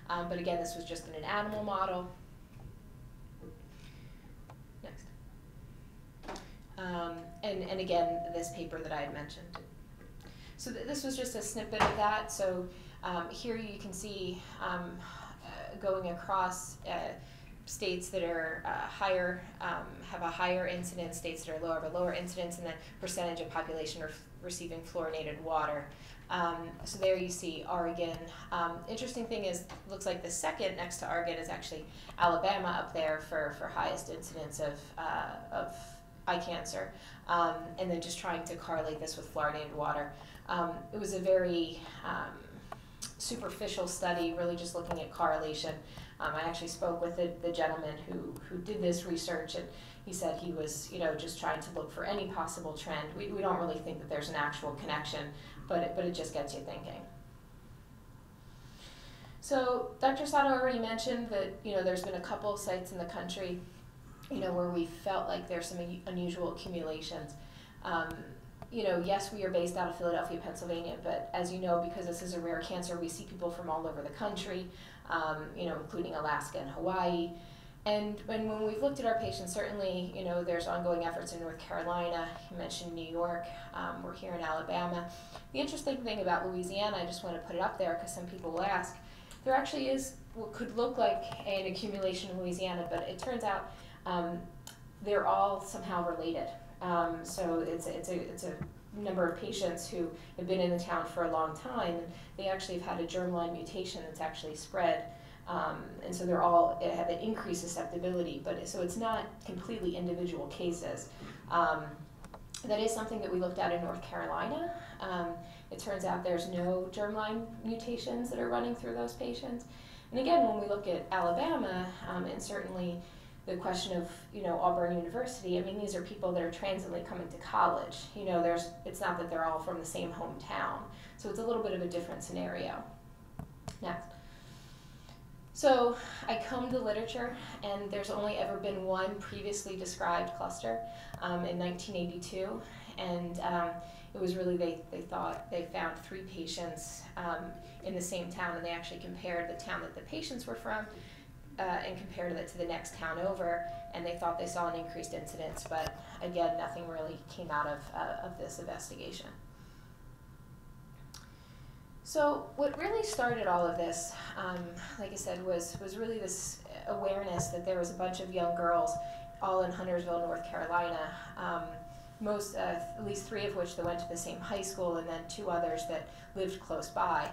But again, this was just in an animal model. Next. And again, this paper that I had mentioned. So this was just a snippet of that. So here you can see going across states that are higher, have a higher incidence, states that are lower have a lower incidence, and then percentage of population receiving fluorinated water. So there you see Oregon. Interesting thing is, looks like the second next to Oregon is actually Alabama up there for highest incidence of eye cancer. And then just trying to correlate this with fluorinated water. It was a very superficial study, really just looking at correlation. I actually spoke with the gentleman who did this research, and he said he was, just trying to look for any possible trend. We don't really think that there's an actual connection, but it just gets you thinking. So Dr. Sato already mentioned that, there's been a couple of sites in the country, where we felt like there's some unusual accumulations. Yes, we are based out of Philadelphia, Pennsylvania, but as you know, because this is a rare cancer, we see people from all over the country, including Alaska and Hawaii. And when we've looked at our patients, certainly, there's ongoing efforts in North Carolina. You mentioned New York. We're here in Alabama. The interesting thing about Louisiana, I just want to put it up there because some people will ask, there actually is what could look like an accumulation in Louisiana, but it turns out they're all somehow related. So it's a number of patients who have been in the town for a long time, and they actually have had a germline mutation that's actually spread. And so they're all have an increased susceptibility, so it's not completely individual cases. That is something that we looked at in North Carolina. It turns out there's no germline mutations that are running through those patients. And again, when we look at Alabama, and certainly the question of, Auburn University, these are people that are transiently coming to college. It's not that they're all from the same hometown. So it's a little bit of a different scenario. Next. So I combed the literature, and there's only ever been one previously described cluster in 1982. And it was really, they thought they found 3 patients in the same town, and they actually compared the town that the patients were from and compared it to the next town over, and they thought they saw an increased incidence, but again, nothing really came out of this investigation. So what really started all of this, like I said, was really this awareness that there was a bunch of young girls, all in Huntersville, North Carolina, at least 3 of which that went to the same high school, and then 2 others that lived close by.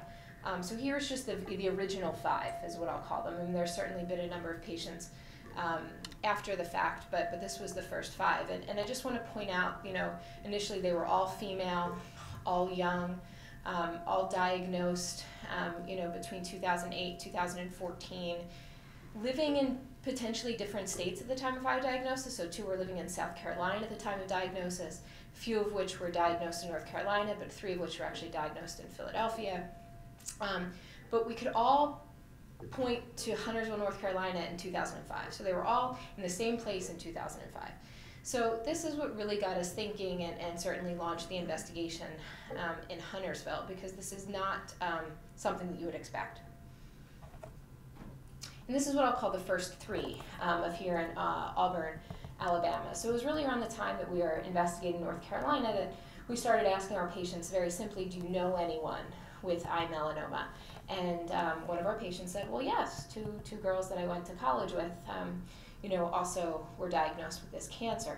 So here's just the original 5, is what I'll call them. There's certainly been a number of patients after the fact, but this was the first 5. And I just want to point out, initially they were all female, all young, all diagnosed, between 2008, 2014, living in potentially different states at the time of eye diagnosis. So 2 were living in South Carolina at the time of diagnosis, a few of which were diagnosed in North Carolina, but 3 of which were actually diagnosed in Philadelphia. But we could all point to Huntersville, North Carolina in 2005. So they were all in the same place in 2005. So this is what really got us thinking and certainly launched the investigation in Huntersville, because this is not something that you would expect. And this is what I'll call the first 3 of here in Auburn, Alabama. So it was really around the time that we were investigating North Carolina that we started asking our patients very simply, do you know anyone with eye melanoma? And one of our patients said, well, yes, two girls that I went to college with, also were diagnosed with this cancer.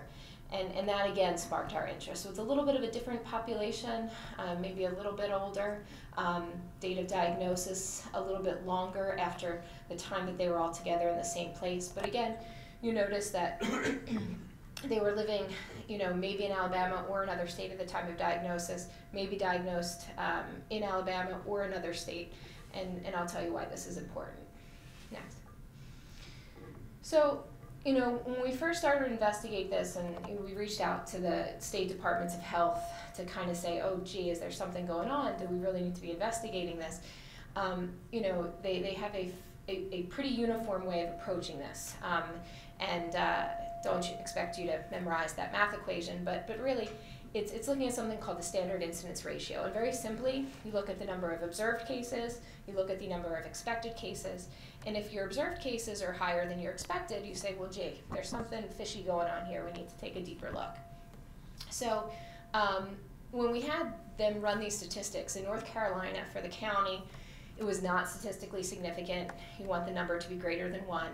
And that, again, sparked our interest. So it's a little bit of a different population, maybe a little bit older, date of diagnosis a little bit longer after the time that they were all together in the same place. But again, you notice that they were living, maybe in Alabama or another state at the time of diagnosis, maybe diagnosed in Alabama or another state, and I'll tell you why this is important. Next. So, when we first started to investigate this, and we reached out to the state departments of health to kind of say, oh, gee, is there something going on? Do we really need to be investigating this? They have a pretty uniform way of approaching this. Don't expect you to memorize that math equation, but really, it's looking at something called the standard incidence ratio. And very simply, you look at the number of observed cases, you look at the number of expected cases, and if your observed cases are higher than your expected, you say, well, gee, there's something fishy going on here. We need to take a deeper look. So when we had them run these statistics in North Carolina for the county, it was not statistically significant. You want the number to be greater than 1.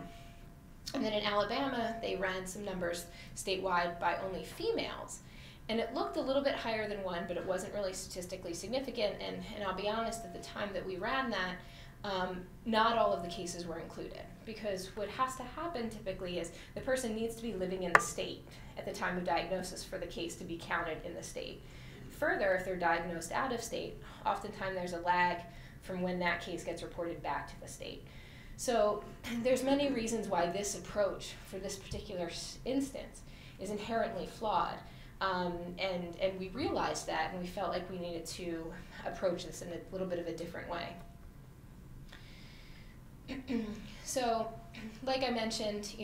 And then in Alabama, they ran some numbers statewide by only females. And it looked a little bit higher than 1, but it wasn't really statistically significant. And I'll be honest, at the time that we ran that, not all of the cases were included. Because what has to happen typically is the person needs to be living in the state at the time of diagnosis for the case to be counted in the state. Further, if they're diagnosed out of state, oftentimes there's a lag from when that case gets reported back to the state. So there's many reasons why this approach for this particular instance is inherently flawed. And we realized that, and we felt like we needed to approach this in a little bit of a different way. So, like I mentioned,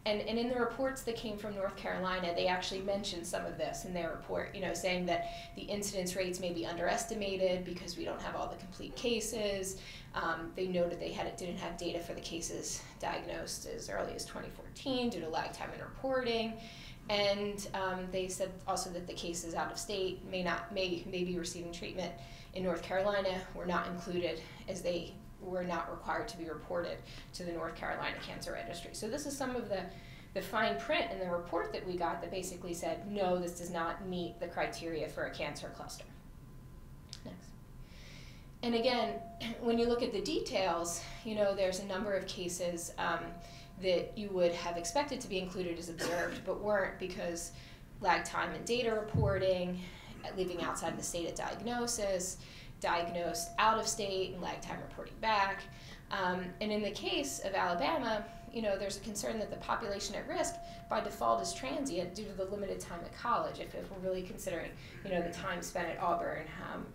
and in the reports that came from North Carolina, they actually mentioned some of this in their report, saying that the incidence rates may be underestimated because we don't have all the complete cases. They noted they didn't have data for the cases diagnosed as early as 2014 due to lag time in reporting. And they said also that the cases out of state may be receiving treatment in North Carolina were not included, as they were not required to be reported to the North Carolina Cancer Registry. So this is some of the fine print in the report that we got that basically said, no, this does not meet the criteria for a cancer cluster. Next. And again, when you look at the details, there's a number of cases that you would have expected to be included as observed, but weren't because lag time in data reporting, living outside the state at diagnosis, diagnosed out of state and lag time reporting back. And in the case of Alabama, there's a concern that the population at risk by default is transient due to the limited time at college, if we're really considering, the time spent at Auburn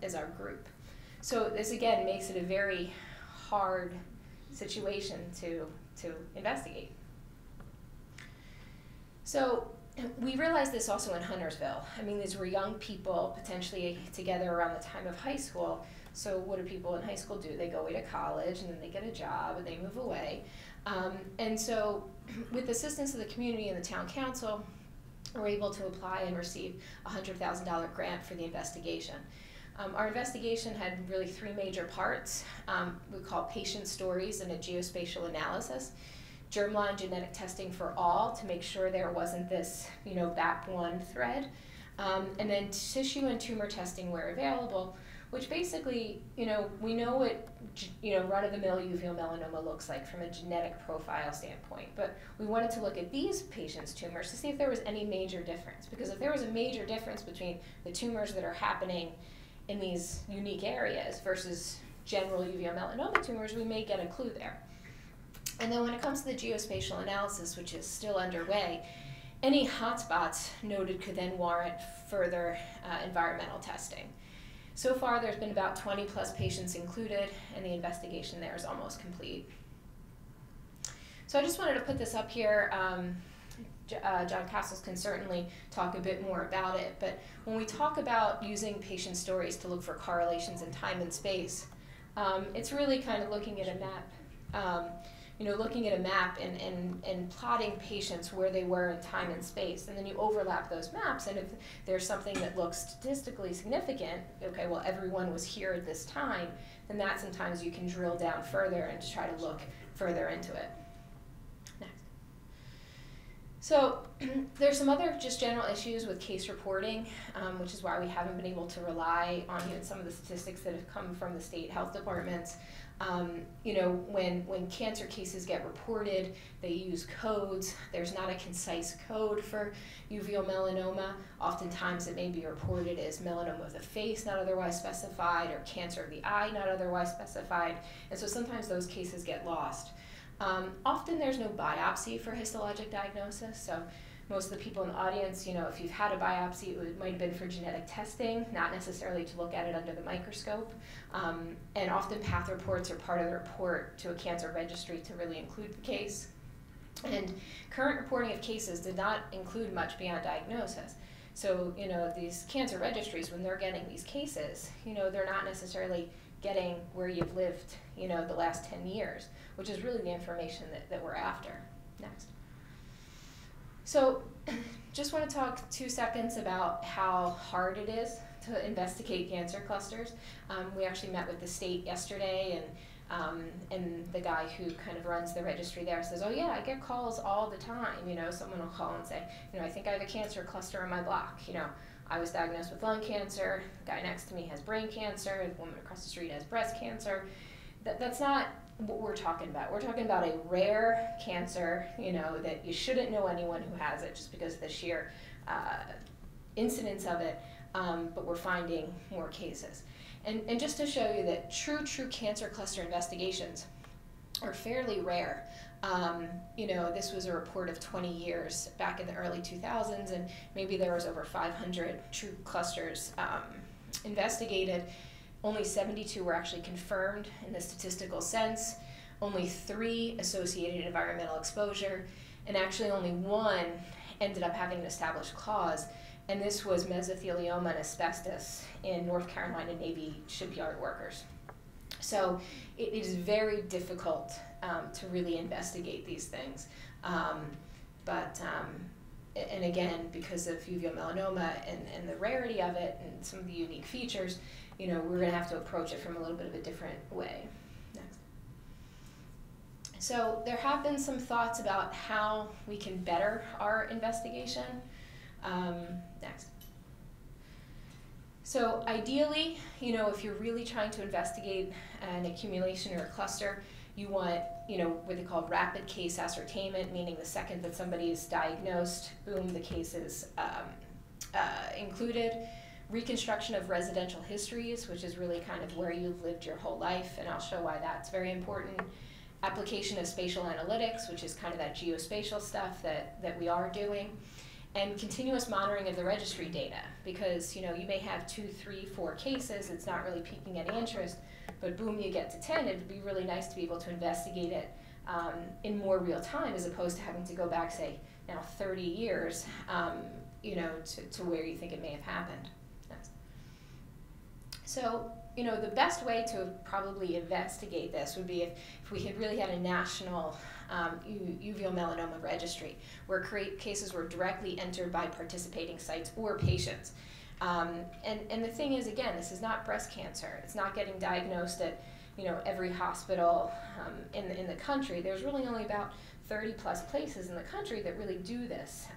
as our group. So this again makes it a very hard situation to investigate. So we realized this also in Huntersville. I mean, these were young people potentially together around the time of high school. So what do people in high school do? They go away to college and then they get a job and they move away. And so with assistance of the community and the town council, we're able to apply and receive a $100,000 grant for the investigation. Our investigation had really 3 major parts. We call patient stories and a geospatial analysis, germline genetic testing for all to make sure there wasn't this, BAP1 thread, and then tissue and tumor testing where available, which basically, we know what, run-of-the-mill uveal melanoma looks like from a genetic profile standpoint, but we wanted to look at these patients' tumors to see if there was any major difference, because if there was a major difference between the tumors that are happening in these unique areas versus general uveal melanoma tumors, we may get a clue there. And then when it comes to the geospatial analysis, which is still underway, any hotspots noted could then warrant further environmental testing. So far, there's been about 20 plus patients included, and the investigation there is almost complete. So I just wanted to put this up here. John Castles can certainly talk a bit more about it, but when we talk about using patient stories to look for correlations in time and space, it's really kind of looking at a map. Looking at a map and plotting patients where they were in time and space, and then you overlap those maps, and if there's something that looks statistically significant, okay, well, everyone was here at this time, then that sometimes you can drill down further and try to look further into it. So there's some other just general issues with case reporting, which is why we haven't been able to rely on some of the statistics that have come from the state health departments. When cancer cases get reported, they use codes. There's not a concise code for uveal melanoma. Oftentimes it may be reported as melanoma of the face, not otherwise specified, or cancer of the eye, not otherwise specified. And so sometimes those cases get lost. Often there's no biopsy for histologic diagnosis, so most of the people in the audience, if you've had a biopsy, it might have been for genetic testing, not necessarily to look at it under the microscope. And often path reports are part of the report to a cancer registry to really include the case. And current reporting of cases did not include much beyond diagnosis. So, these cancer registries, when they're getting these cases, they're not necessarily getting where you've lived, the last 10 years, which is really the information that we're after. Next. So, just want to talk 2 seconds about how hard it is to investigate cancer clusters. We actually met with the state yesterday, and the guy who kind of runs the registry there says, oh yeah, I get calls all the time. Someone will call and say, I think I have a cancer cluster on my block. I was diagnosed with lung cancer, the guy next to me has brain cancer, the woman across the street has breast cancer. That's not what we're talking about. We're talking about a rare cancer, that you shouldn't know anyone who has it just because of the sheer incidence of it, but we're finding more cases. And just to show you that true cancer cluster investigations are fairly rare. This was a report of 20 years back in the early 2000s, and maybe there was over 500 true clusters investigated. Only 72 were actually confirmed in the statistical sense, only 3 associated environmental exposure, and actually only 1 ended up having an established cause, and this was mesothelioma and asbestos in North Carolina Navy shipyard workers. So it is very difficult to really investigate these things. And again, because of uveal melanoma and the rarity of it and some of the unique features, we're going to have to approach it from a little bit of a different way. Next. So there have been some thoughts about how we can better our investigation. Next. So ideally, if you're really trying to investigate an accumulation or a cluster, you want, what they call rapid case ascertainment, meaning the second that somebody is diagnosed, boom, the case is included. Reconstruction of residential histories, which is really kind of where you've lived your whole life, and I'll show why that's very important. Application of spatial analytics, which is kind of that geospatial stuff that we are doing. And continuous monitoring of the registry data, because you may have 2, 3, 4 cases, it's not really piquing any interest, but boom, you get to 10, it'd be really nice to be able to investigate it in more real time, as opposed to having to go back, say, now 30 years, to where you think it may have happened. Next. So, the best way to probably investigate this would be if we had really had a national uveal melanoma registry, where cases were directly entered by participating sites or patients. And the thing is, again, this is not breast cancer. It's not getting diagnosed at every hospital in the country. There's really only about 30 plus places in the country that really do this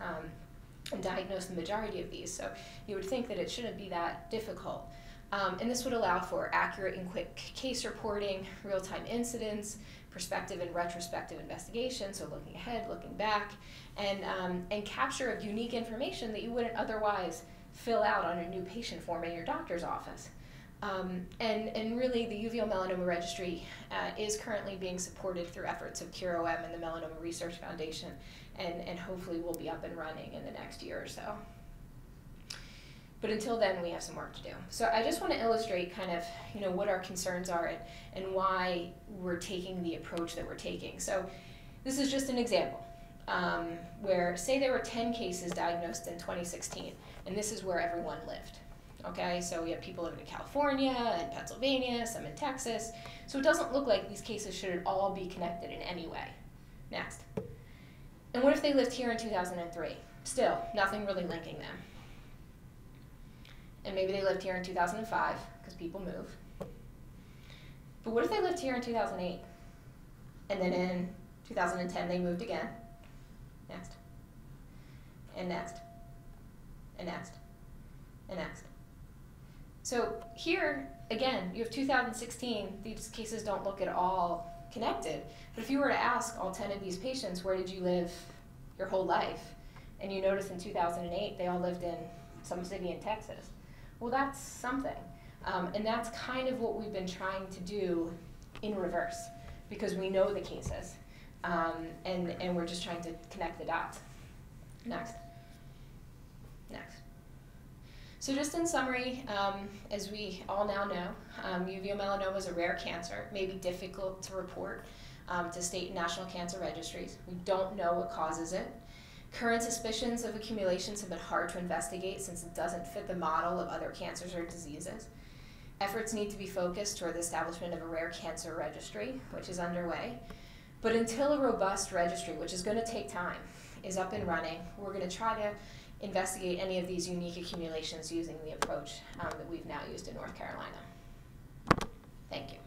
and diagnose the majority of these. So you would think that it shouldn't be that difficult. And this would allow for accurate and quick case reporting, real-time incidents, prospective and retrospective investigation, so looking ahead, looking back, and capture of unique information that you wouldn't otherwise fill out on a new patient form in your doctor's office. And really, the uveal melanoma registry is currently being supported through efforts of CureOM and the Melanoma Research Foundation, and hopefully will be up and running in the next year or so. But until then, we have some work to do. So I just want to illustrate kind of, what our concerns are and why we're taking the approach that we're taking. So this is just an example where, say there were 10 cases diagnosed in 2016, and this is where everyone lived. Okay, so we have people living in California and Pennsylvania, some in Texas. So it doesn't look like these cases should all be connected in any way. Next. And what if they lived here in 2003? Still, nothing really linking them. And maybe they lived here in 2005, because people move. But what if they lived here in 2008? And then in 2010, they moved again. Next. And next. And next. And next. So here, again, you have 2016. These cases don't look at all connected. But if you were to ask all 10 of these patients, where did you live your whole life? And you notice in 2008, they all lived in some city in Texas. Well, that's something. And that's kind of what we've been trying to do in reverse, because we know the cases. And we're just trying to connect the dots. Next. Next. So just in summary, as we all now know, uveal melanoma is a rare cancer. It may be difficult to report to state and national cancer registries. We don't know what causes it. Current suspicions of accumulations have been hard to investigate since it doesn't fit the model of other cancers or diseases. Efforts need to be focused toward the establishment of a rare cancer registry, which is underway. But until a robust registry, which is going to take time, is up and running, we're going to try to investigate any of these unique accumulations using the approach that we've now used in North Carolina. Thank you.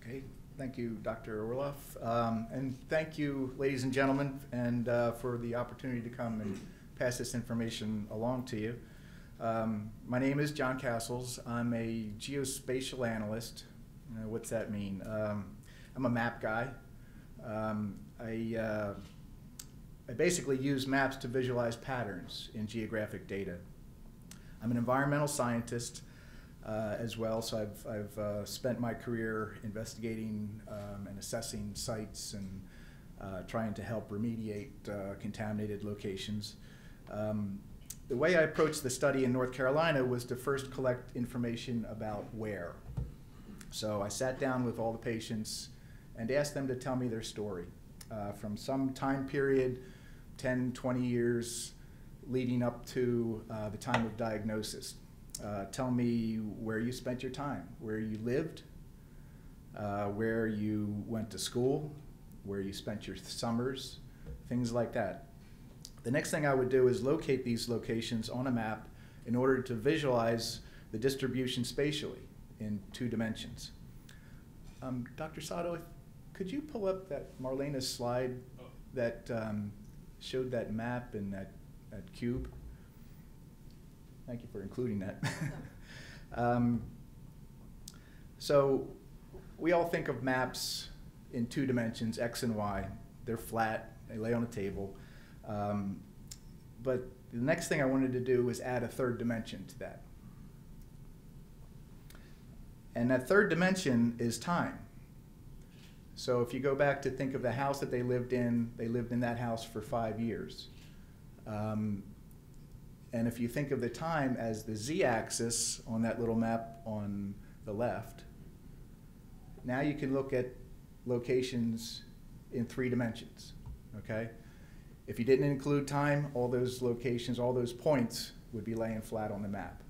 Okay, thank you, Dr. Orloff. And thank you, ladies and gentlemen, and for the opportunity to come and pass this information along to you. My name is John Castles. I'm a geospatial analyst. What's that mean? I'm a map guy. I basically use maps to visualize patterns in geographic data. I'm an environmental scientist as well, so I've spent my career investigating and assessing sites and trying to help remediate contaminated locations. The way I approached the study in North Carolina was to first collect information about where. So I sat down with all the patients and asked them to tell me their story from some time period, 10, 20 years, leading up to the time of diagnosis. Tell me where you spent your time, where you lived, where you went to school, where you spent your summers, things like that. The next thing I would do is locate these locations on a map in order to visualize the distribution spatially in 2 dimensions. Dr. Sato, could you pull up that Marlena's slide that showed that map and that cube? Thank you for including that. So we all think of maps in 2 dimensions, X and Y. They're flat, they lay on a table. But the next thing I wanted to do was add a 3rd dimension to that. And that 3rd dimension is time. So if you go back to think of the house that they lived in that house for 5 years. And if you think of the time as the z-axis on that little map on the left, now you can look at locations in 3 dimensions, okay? If you didn't include time, all those locations, all those points would be laying flat on the map.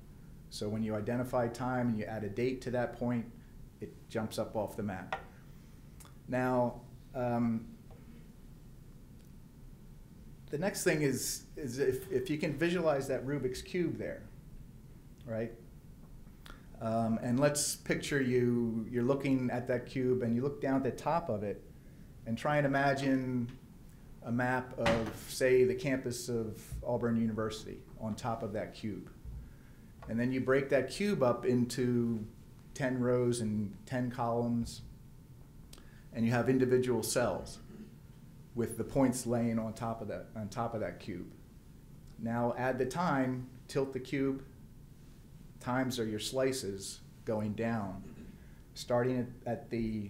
So when you identify time and you add a date to that point, it jumps up off the map. Now, the next thing is if you can visualize that Rubik's Cube there, right? And let's picture you're looking at that cube and you look down at the top of it and try and imagine a map of, say, the campus of Auburn University on top of that cube. And then you break that cube up into 10 rows and 10 columns, and you have individual cells with the points laying on top of that cube. Now add the time, tilt the cube. Times are your slices going down, starting at the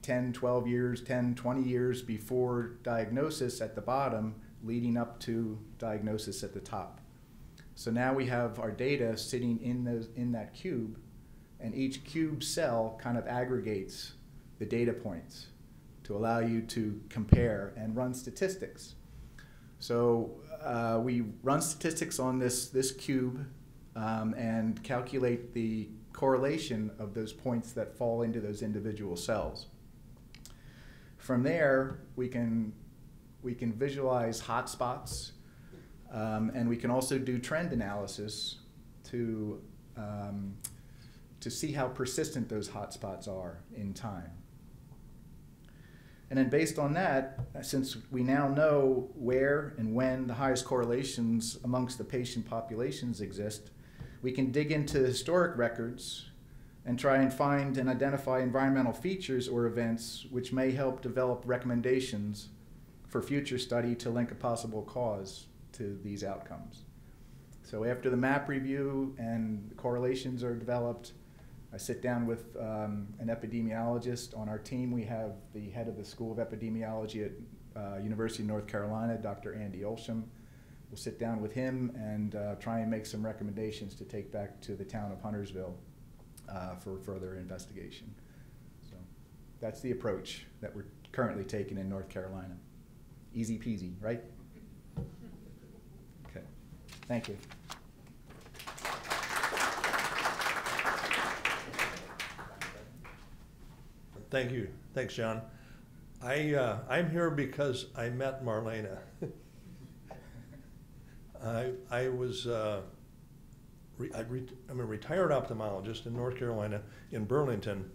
10, 12 years, 10, 20 years before diagnosis at the bottom, leading up to diagnosis at the top. So now we have our data sitting in that cube, and each cube cell kind of aggregates the data points to allow you to compare and run statistics. So we run statistics on this cube and calculate the correlation of those points that fall into those individual cells. From there, we can visualize hotspots, and we can also do trend analysis to see how persistent those hotspots are in time. And then based on that, since we now know where and when the highest correlations amongst the patient populations exist, we can dig into historic records and try and find and identify environmental features or events which may help develop recommendations for future study to link a possible cause to these outcomes. So after the map review and the correlations are developed, I sit down with an epidemiologist. On our team, we have the head of the School of Epidemiology at University of North Carolina, Dr. Andy Olsham, we'll sit down with him and try and make some recommendations to take back to the town of Huntersville for further investigation. So that's the approach that we're currently taking in North Carolina. Easy peasy, right? Okay, thank you. Thank you. Thanks, John. I'm here because I met Marlena. I'm a retired ophthalmologist in North Carolina, in Burlington,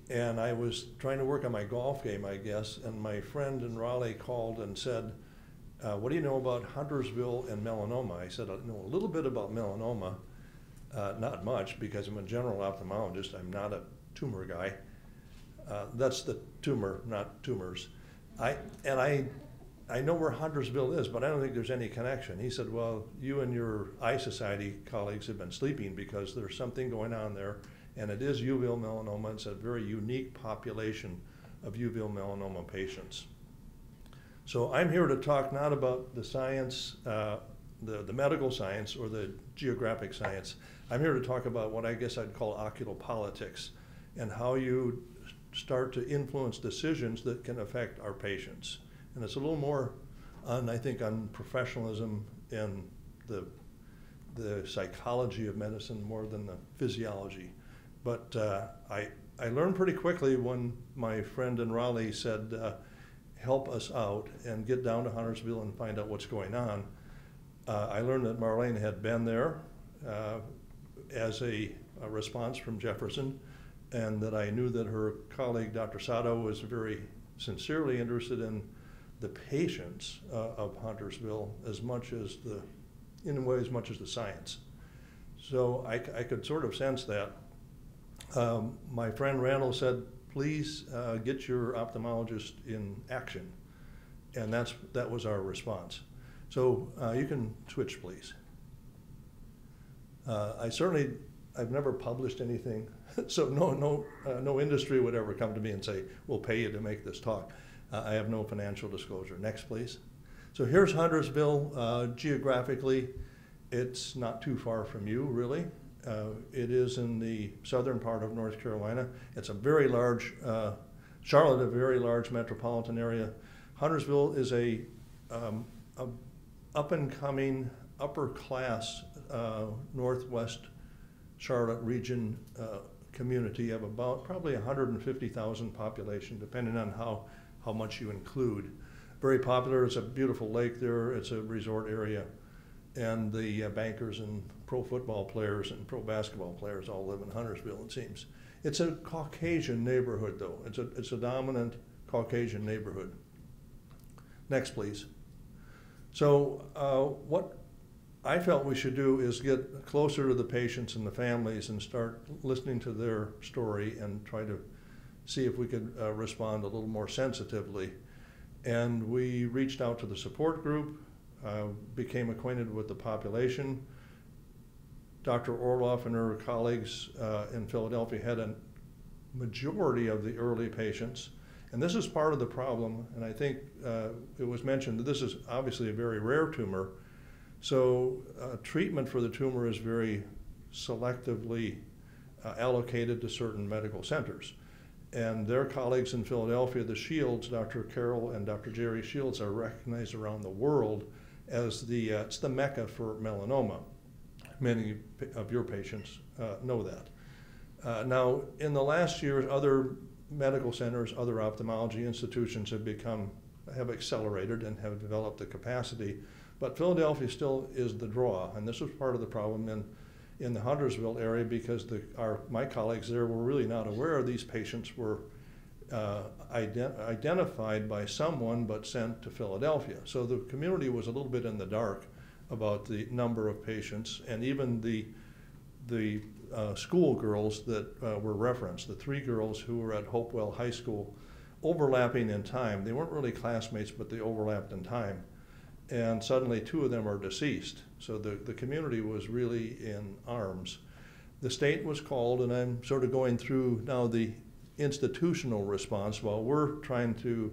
and I was trying to work on my golf game, I guess, and my friend in Raleigh called and said, what do you know about Huntersville and melanoma? I said, I know a little bit about melanoma, not much, because I'm a general ophthalmologist. I'm not a tumor guy. That's the tumor, not tumors. I know where Huntersville is, but I don't think there's any connection. He said, well, you and your Eye Society colleagues have been sleeping because there's something going on there, and it is uveal melanoma. It's a very unique population of uveal melanoma patients. So I'm here to talk not about the science, the medical science or the geographic science. I'm here to talk about what I guess I'd call oculopolitics and how you start to influence decisions that can affect our patients. And it's a little more on, I think, on professionalism and the psychology of medicine more than the physiology. But I learned pretty quickly when my friend in Raleigh said, help us out and get down to Huntersville and find out what's going on. I learned that Marlene had been there as a response from Jefferson, and that I knew that her colleague, Dr. Sato, was very sincerely interested in the patients of Huntersville as much as in a way, as much as the science. So I could sort of sense that. My friend Randall said, please get your ophthalmologist in action. And that was our response. So you can switch, please. I've never published anything, so no industry would ever come to me and say, we'll pay you to make this talk. I have no financial disclosure. Next, please. So here's Huntersville. Geographically, it's not too far from you, really. It is in the southern part of North Carolina. It's a very large, Charlotte, a very large metropolitan area. Huntersville is a up-and-coming, upper-class northwest Charlotte region community of about probably 150,000 population, depending on how much you include. Very popular. It's a beautiful lake there. It's a resort area. And the bankers and pro football players and pro basketball players all live in Huntersville, it seems. It's a Caucasian neighborhood, though. It's a dominant Caucasian neighborhood. Next, please. So what I felt we should do is get closer to the patients and the families and start listening to their story and try to see if we could respond a little more sensitively. And we reached out to the support group, became acquainted with the population. Dr. Orloff and her colleagues in Philadelphia had a majority of the early patients. And this is part of the problem, and I think it was mentioned that this is obviously a very rare tumor. So treatment for the tumor is very selectively allocated to certain medical centers. And their colleagues in Philadelphia, the Shields, Dr. Carol and Dr. Jerry Shields, are recognized around the world as it's the mecca for melanoma. Many of your patients know that. Now, in the last year, other medical centers, other ophthalmology institutions have accelerated and have developed the capacity. But Philadelphia still is the draw, and this was part of the problem in the Huntersville area because my colleagues there were really not aware these patients were identified by someone but sent to Philadelphia. So the community was a little bit in the dark about the number of patients, and even the school girls that were referenced, the 3 girls who were at Hopewell High School, overlapping in time. They weren't really classmates, but they overlapped in time. And suddenly 2 of them are deceased. So the community was really in arms. The state was called, and I'm sort of going through now the institutional response while we're trying to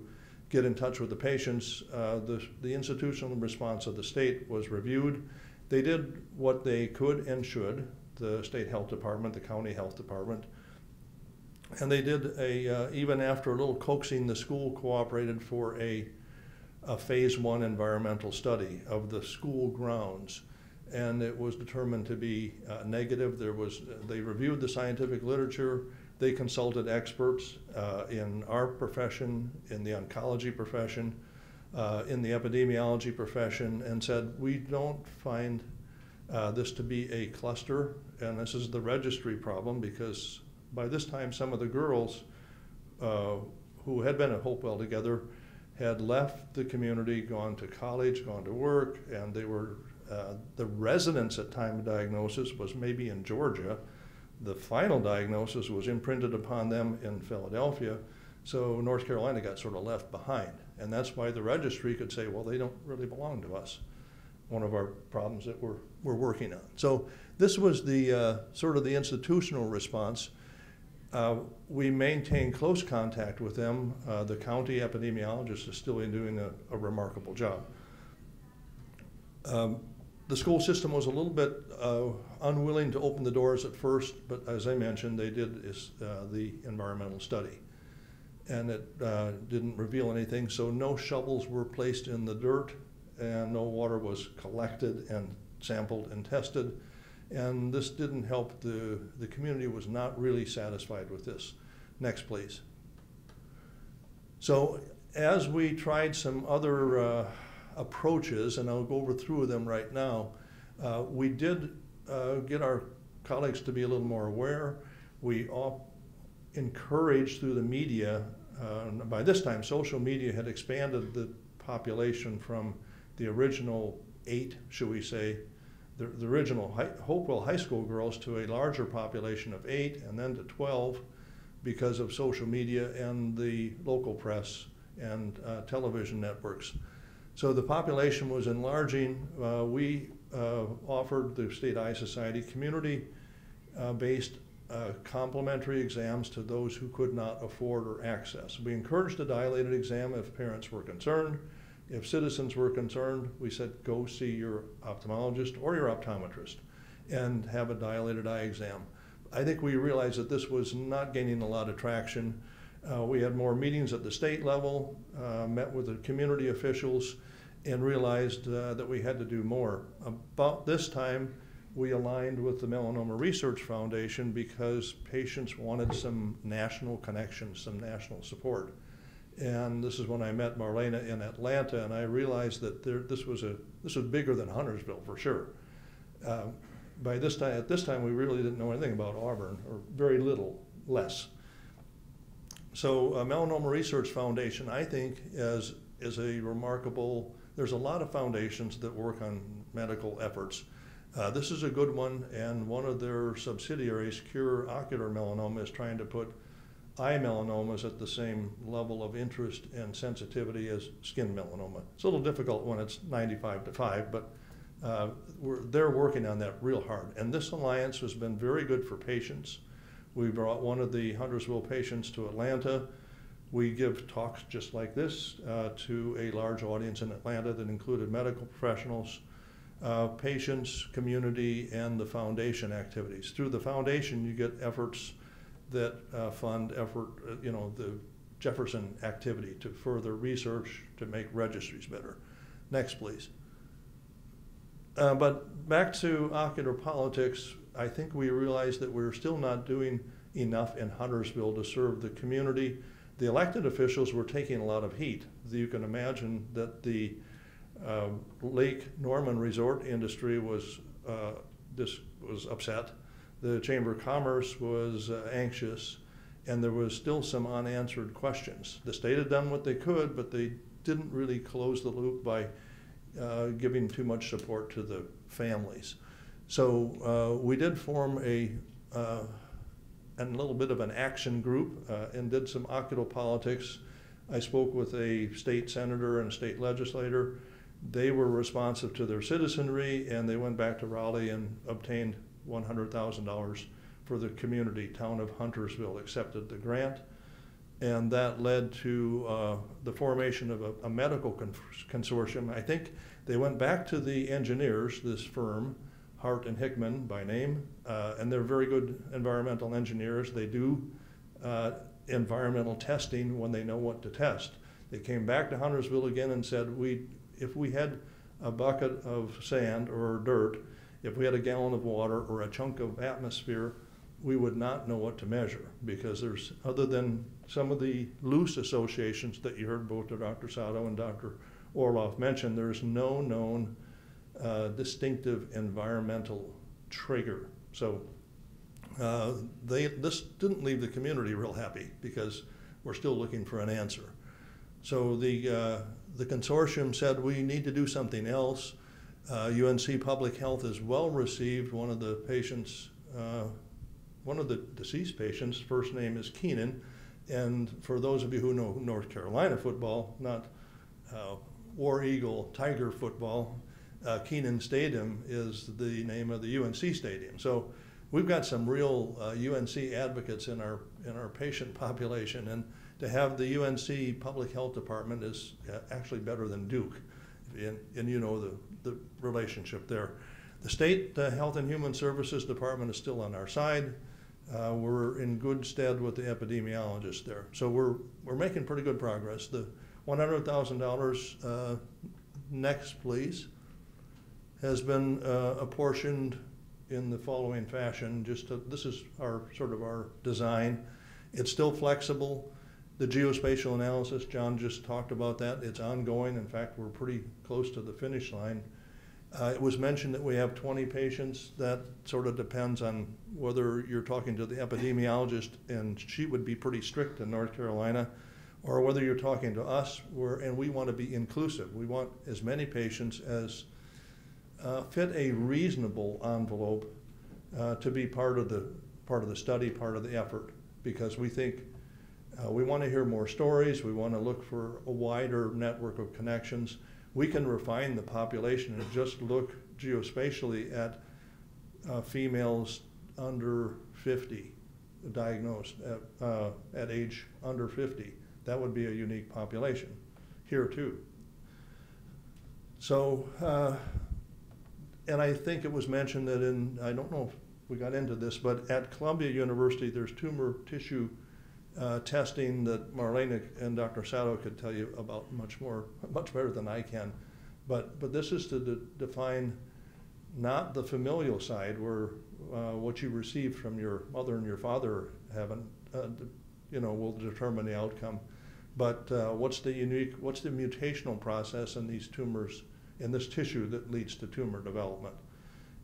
get in touch with the patients. The institutional response of the state was reviewed. They did what they could and should, the state health department, the county health department. And they did even after a little coaxing, the school cooperated for a phase 1 environmental study of the school grounds. And it was determined to be negative. They reviewed the scientific literature. They consulted experts in our profession, in the oncology profession, in the epidemiology profession, and said, we don't find this to be a cluster, and this is the registry problem, because by this time some of the girls who had been at Hopewell together had left the community, gone to college, gone to work, and they were, the residence at time of diagnosis was maybe in Georgia. The final diagnosis was imprinted upon them in Philadelphia, so North Carolina got sort of left behind. And that's why the registry could say, well, they don't really belong to us. One of our problems that we're working on. So this was the sort of the institutional response. We maintain close contact with them. The county epidemiologist is still doing a remarkable job. The school system was a little bit unwilling to open the doors at first, but as I mentioned, they did the environmental study. And it didn't reveal anything, so no shovels were placed in the dirt, and no water was collected and sampled and tested. And this didn't help. The community was not really satisfied with this. Next, please. So as we tried some other approaches, and I'll go over through them right now, we did get our colleagues to be a little more aware. We all encouraged through the media, by this time social media had expanded the population from the original 8, should we say, the original Hopewell High School girls to a larger population of 8 and then to 12 because of social media and the local press and television networks. So the population was enlarging. We offered the State Eye Society community-based complimentary exams to those who could not afford or access. We encouraged a dilated exam if parents were concerned. If citizens were concerned, we said, go see your ophthalmologist or your optometrist and have a dilated eye exam. I think we realized that this was not gaining a lot of traction. We had more meetings at the state level, met with the community officials, and realized that we had to do more. About this time, we aligned with the Melanoma Research Foundation because patients wanted some national connections, some national support. And this is when I met Marlena in Atlanta, and I realized that this was bigger than Huntersville for sure. At this time, we really didn't know anything about Auburn, or very little, less. So Melanoma Research Foundation, I think, is a remarkable. There's a lot of foundations that work on medical efforts. This is a good one, and one of their subsidiaries, Cure Ocular Melanoma, is trying to put eye melanomas at the same level of interest and sensitivity as skin melanoma. It's a little difficult when it's 95-5, but they're working on that real hard. And this alliance has been very good for patients. We brought one of the Huntersville patients to Atlanta. We give talks just like this to a large audience in Atlanta that included medical professionals, patients, community, and the foundation activities. Through the foundation, you get efforts that fund the Jefferson activity to further research, to make registries better. Next, please. But back to ocular politics, I think we realized that we're still not doing enough in Huntersville to serve the community. The elected officials were taking a lot of heat. You can imagine that the Lake Norman resort industry was upset. The Chamber of Commerce was anxious, and there was still some unanswered questions. The state had done what they could, but they didn't really close the loop by giving too much support to the families. So we did form a little bit of an action group and did some ocular politics. I spoke with a state senator and a state legislator. They were responsive to their citizenry, and they went back to Raleigh and obtained $100,000 for the community. Town of Huntersville accepted the grant. and that led to the formation of a medical consortium. I think they went back to the engineers, this firm, Hart and Hickman by name, and they're very good environmental engineers. They do environmental testing when they know what to test. They came back to Huntersville again and said, if we had a bucket of sand or dirt, if we had a gallon of water or a chunk of atmosphere, we would not know what to measure, because there's, other than some of the loose associations that you heard both Dr. Sato and Dr. Orloff mention, there's no known distinctive environmental trigger. So this didn't leave the community real happy, because we're still looking for an answer. So the consortium said we need to do something else. UNC Public Health is well received. One of the patients, one of the deceased patients' first name is Keenan, and for those of you who know North Carolina football, not War Eagle Tiger football, Keenan Stadium is the name of the UNC stadium. So we've got some real UNC advocates in our patient population, and to have the UNC Public Health Department is actually better than Duke, and you know the relationship there. The State Health and Human Services Department is still on our side. We're in good stead with the epidemiologist there. So we're making pretty good progress. The $100,000, next please, has been apportioned in the following fashion. This is our sort of our design. It's still flexible. The geospatial analysis, John just talked about that. It's ongoing. In fact, we're pretty close to the finish line. It was mentioned that we have 20 patients. That sort of depends on whether you're talking to the epidemiologist, and she would be pretty strict in North Carolina, or whether you're talking to us, and we want to be inclusive. We want as many patients as fit a reasonable envelope to be part of the study, part of the effort, because we think we want to hear more stories. We want to look for a wider network of connections. We can refine the population and just look geospatially at females under 50 diagnosed at age under 50. That would be a unique population here too. So, and I think it was mentioned that I don't know if we got into this, but at Columbia University there's tumor tissue testing that Marlene and Dr. Sato could tell you about much better than I can. But this is to define not the familial side, where what you received from your mother and your father will determine the outcome, but what's the mutational process in these tumors, in this tissue that leads to tumor development.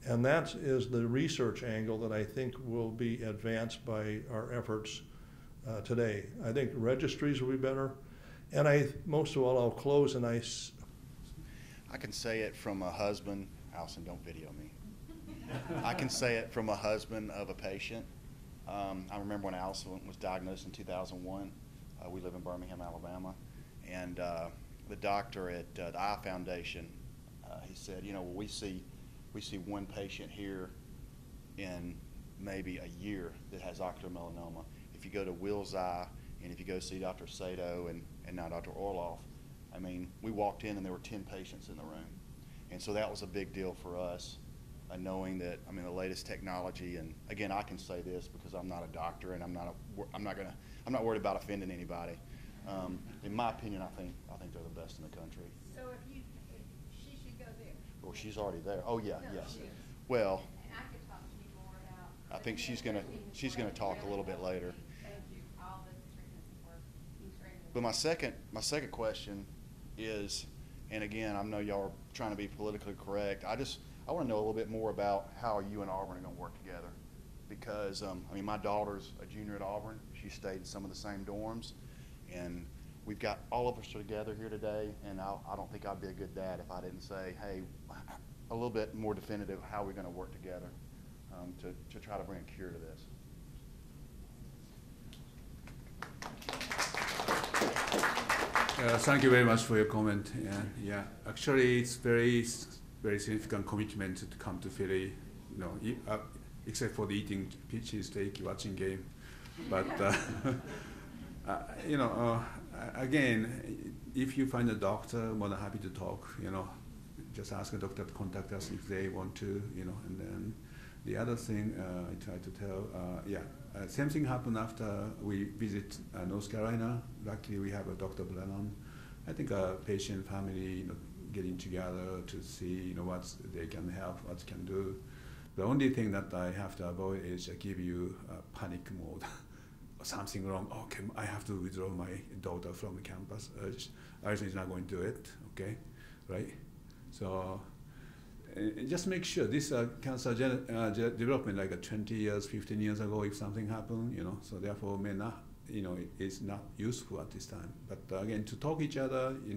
And that is the research angle that I think will be advanced by our efforts today. I think registries will be better. And most of all, I'll close and I can say it from a husband. Allison, don't video me. I can say it from a husband of a patient. I remember when Allison was diagnosed in 2001. We live in Birmingham, Alabama. And the doctor at the Eye Foundation, he said, we see one patient here in maybe a year that has ocular melanoma. If you go to Will's Eye, and if you go see Dr. Sato and now Dr. Orloff, I mean, we walked in and there were 10 patients in the room. And so that was a big deal for us, knowing that, I mean, the latest technology, and again, I can say this because I'm not a doctor and I'm not worried about offending anybody. In my opinion, I think they're the best in the country. So if she should go there. Well, she's already there. Oh yeah, No, yes. she is. Well, And I could talk to you more about. I think she's gonna talk a little bit later. Thank you. All the treatments were incredible. But my second question is, and again, I know y'all are trying to be politically correct. I want to know a little bit more about how you and Auburn are going to work together, because I mean, my daughter's a junior at Auburn. She stayed in some of the same dorms, and we've got all of us together here today. And I don't think I'd be a good dad if I didn't say, hey, a little bit more definitive how we're going to work together to try to bring a cure to this. Thank you very much for your comment. Yeah, actually, it's very significant commitment to come to Philly. Except for the eating cheesesteak, watching game, but you know, again, if you find a doctor, more than happy to talk. You know, just ask a doctor to contact us if they want to. You know, and then the other thing I try to tell, same thing happened after we visit North Carolina. Luckily, we have a Dr. Brennan. I think a patient family, you know, getting together to see, you know, what they can help, what can do. The only thing that I have to avoid is give you a panic mode. Something wrong. Okay, I have to withdraw my daughter from the campus. Arjun is not going to do it. Okay, right? So just make sure this cancer development like 20 years, 15 years ago, if something happened, you know, so therefore may not, you know, it's not useful at this time. But again, to talk each other, you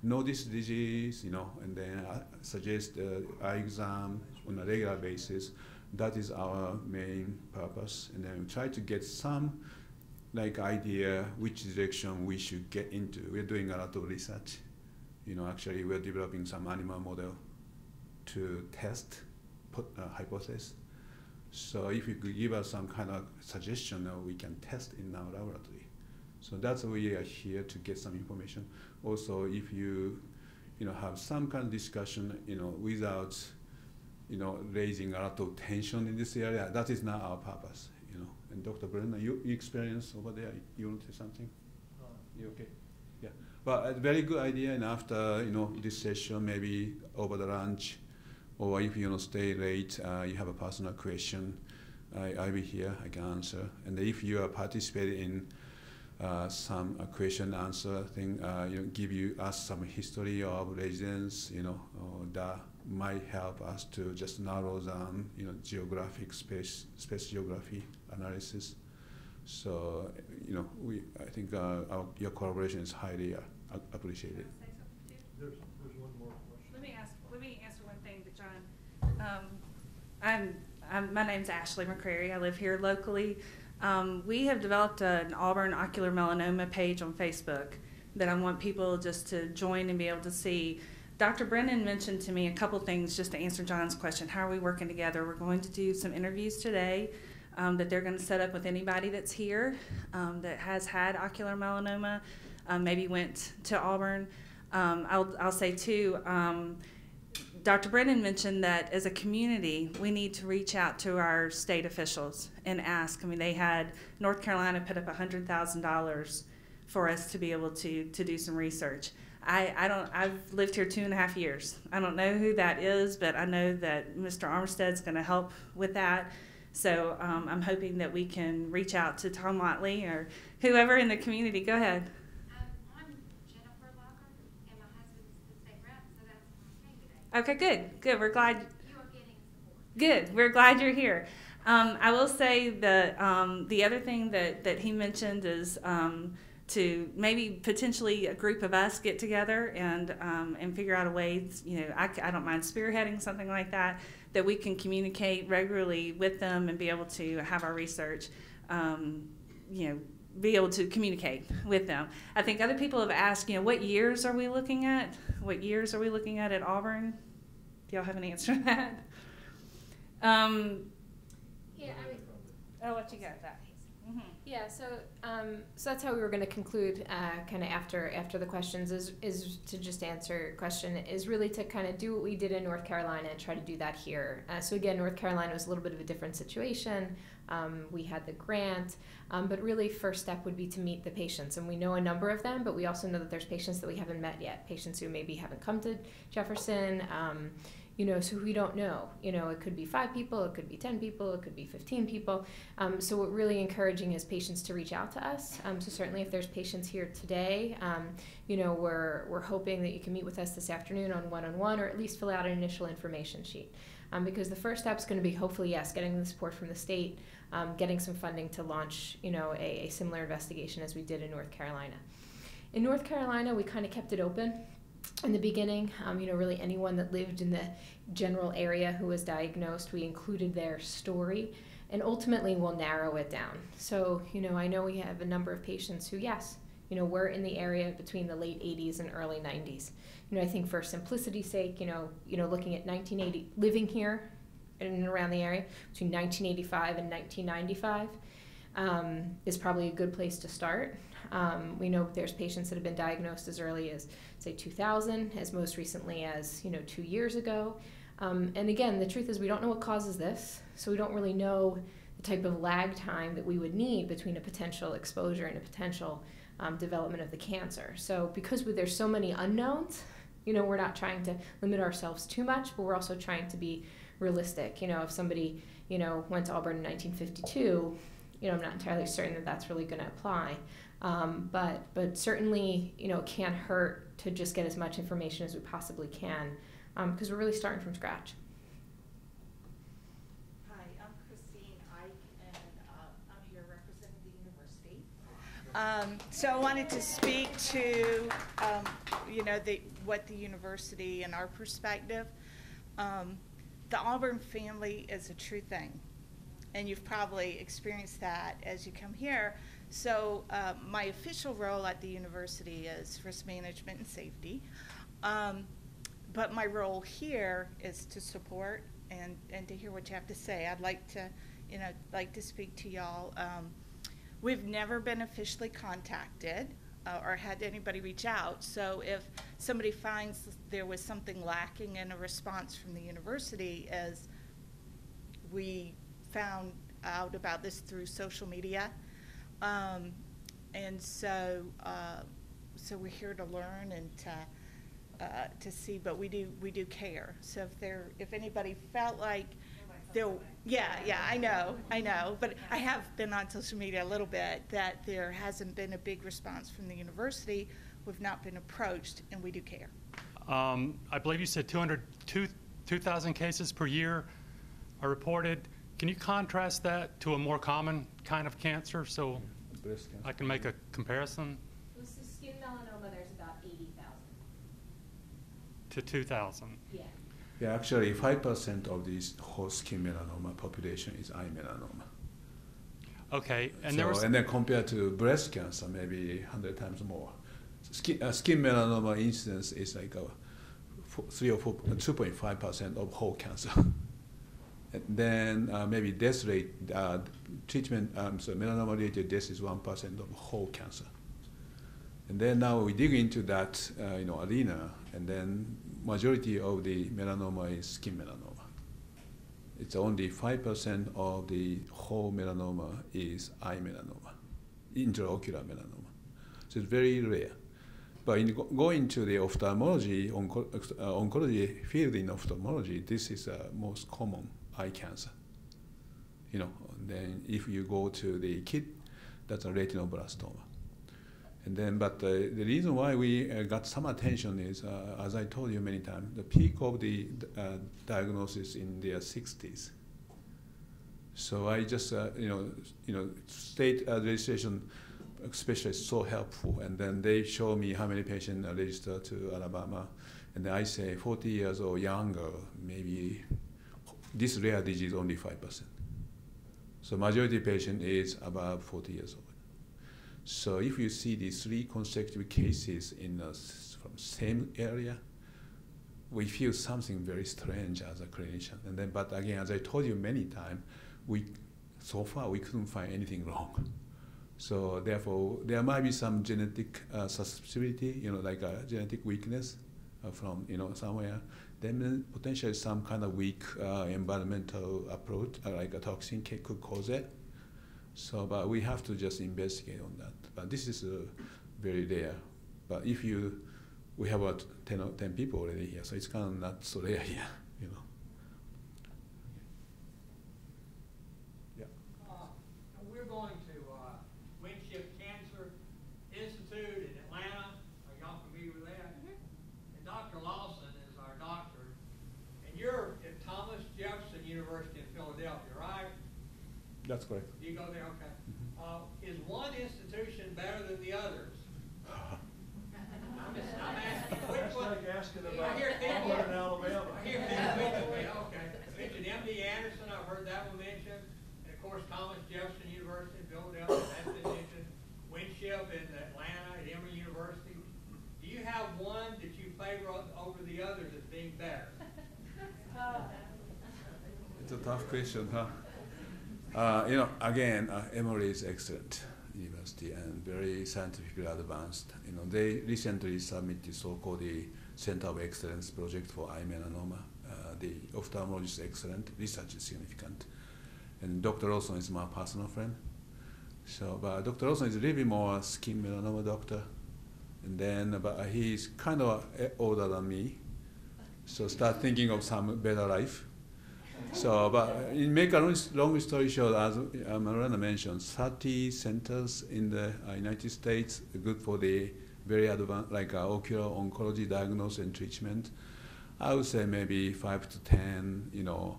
know this disease, you know, and then suggest eye exam on a regular basis. That is our main purpose, and then we try to get some like idea which direction we should get into. We're doing a lot of research. You know, actually we're developing some animal model to test, put a hypothesis. So if you could give us some kind of suggestion, we can test in our laboratory. So that's why we are here to get some information. Also, if you know, have some kind of discussion, you know, without, you know, raising a lot of tension in this area, that is not our purpose, you know. And Dr. Brennan, you experience over there, you want to say something? You okay? Yeah, but a very good idea, and after, you know, this session, maybe over the lunch, or if you want to stay late, you have a personal question, I'll be here, I can answer. And if you are participating in some question answer thing, you know, give us some history of residents, you know, that might help us to just narrow down, you know, geographic space geography analysis. So, you know, I think your collaboration is highly appreciated. Say something too? There's one more question. Let me answer one thing that John. My name's Ashley McCrary. I live here locally. We have developed an Auburn ocular melanoma page on Facebook that I want people just to join and be able to see. Dr. Brennan mentioned to me a couple things just to answer John's question. How are we working together? We're going to do some interviews today that they're going to set up with anybody that's here that has had ocular melanoma, maybe went to Auburn. I'll say too, Dr. Brennan mentioned that as a community, we need to reach out to our state officials and ask. I mean, they had North Carolina put up $100,000 for us to be able to do some research. I've lived here 2.5 years. I don't know who that is, but I know that Mr. Armstead's going to help with that. So I'm hoping that we can reach out to Tom Watley or whoever in the community. Go ahead. I'm Jennifer Locker, and my husband's the state rep, so that's why I came today. Okay, good. We're glad. You are getting support. Good. We're glad you're here. I will say that the other thing that he mentioned is to maybe potentially a group of us get together and figure out a way. You know, I don't mind spearheading something like that we can communicate regularly with them and be able to have our research. You know, be able to communicate with them. I think other people have asked, you know, what years are we looking at? What years are we looking at Auburn? Do y'all have an answer to that? Yeah, I mean, I'll let you go with that. Mm-hmm. yeah. So that's how we were going to conclude, kind of after the questions is to just answer your question, is really to kind of do what we did in North Carolina and try to do that here. So again, North Carolina was a little bit of a different situation. We had the grant, but really first step would be to meet the patients, and we know a number of them, but we also know that there's patients that we haven't met yet, patients who maybe haven't come to Jefferson. You know, so we don't know. You know, it could be 5 people, it could be 10 people, it could be 15 people. So what we're really encouraging is patients to reach out to us. So certainly if there's patients here today, you know, we're hoping that you can meet with us this afternoon on one-on-one, or at least fill out an initial information sheet. Because the first step is going to be hopefully, yes, getting the support from the state, getting some funding to launch, you know, a similar investigation as we did in North Carolina. In North Carolina, we kind of kept it open. In the beginning, you know, really anyone that lived in the general area who was diagnosed, we included their story, and ultimately we'll narrow it down. So, you know, I know we have a number of patients who, yes, you know, were in the area between the late 80s and early 90s. You know, I think for simplicity's sake, you know, looking at 1980, living here in and around the area between 1985 and 1995 is probably a good place to start. We know there's patients that have been diagnosed as early as, say, 2000, as most recently as, 2 years ago. And again, the truth is we don't know what causes this, so we don't really know the type of lag time that we would need between a potential exposure and a potential development of the cancer. So because there's so many unknowns, we're not trying to limit ourselves too much, but we're also trying to be realistic. If somebody, went to Auburn in 1952, I'm not entirely certain that that's really going to apply. But certainly, it can't hurt to just get as much information as we possibly can, because we're really starting from scratch. Hi, I'm Christine Ike, and I'm here representing the university. So I wanted to speak to, what the university and our perspective. The Auburn family is a true thing, and you've probably experienced that as you come here. So my official role at the university is risk management and safety, but my role here is to support and to hear what you have to say. I'd like to speak to y'all. We've never been officially contacted or had anybody reach out. So if somebody finds there was something lacking in a response from the university, as we found out about this through social media, and so we're here to learn and to see, but we do care. So if anybody felt like I know, but I have been on social media a little bit, that there hasn't been a big response from the university. We've not been approached, and we do care. I believe you said 2,000 cases per year are reported. Can you contrast that to a more common kind of cancer so Breast cancer. I can make a comparison? With skin melanoma, there's about 80,000. To 2,000. Yeah. Yeah, actually 5% of this whole skin melanoma population is eye melanoma. Okay, and and then compared to breast cancer, maybe 100 times more. Skin melanoma incidence is like 2.5% of whole cancer. And then maybe death rate, so melanoma-related death is 1% of whole cancer. And then now we dig into that arena, and then majority of the melanoma is skin melanoma. It's only 5% of the whole melanoma is eye melanoma, intraocular melanoma. So it's very rare. But going to the ophthalmology, oncology field in ophthalmology, this is the most common eye cancer. Then if you go to the kid, that's a retinoblastoma. And then, but the reason why we got some attention is, as I told you many times, the peak of the diagnosis in their 60s. So I just, state registration specialists so helpful, and then they show me how many patients are registered to Alabama, and then I say 40 years or younger, maybe this rare disease only 5%. So majority patient is above 40 years old. So if you see these 3 consecutive cases from same area, we feel something very strange as a clinician. And then, but again, as I told you many times, so far we couldn't find anything wrong. So therefore, there might be some genetic susceptibility, like a genetic weakness from somewhere. Then potentially some kind of weak environmental approach, like a toxin could cause it. So, but we have to just investigate on that. But this is very rare. But we have about 10 people already here, so it's kind of not so rare here, Yeah. We're going to Winship Cancer Institute in Atlanta. Are y'all familiar with that? Mm-hmm. And Dr. Lawson is our doctor. And you're at Thomas Jefferson University in Philadelphia, right? That's correct. You go there, okay. Is one institution better than the others? I'm asking which one. Like asking about I hear people Auburn, Alabama. I hear people, okay. Mentioned MD Anderson, I've heard that one mentioned. And of course, Thomas Jefferson University in Philadelphia, that's been mentioned. Winship in Atlanta at Emory University. Do you have one that you favor over the others as being better? It's a tough question, huh? Again, Emory is excellent. University and very scientifically advanced. You know, they recently submitted so-called the Center of Excellence project for eye melanoma. The ophthalmologist is excellent, research is significant. And Dr. Olson is my personal friend. So, but Dr. Olson is a little bit more skin melanoma doctor. And then, but he's kind of older than me. So start thinking of some better life. So, but in make a long story short, as Miranda mentioned, 30 centers in the United States, good for the very advanced, like ocular oncology diagnosis and treatment. I would say maybe 5 to 10, you know,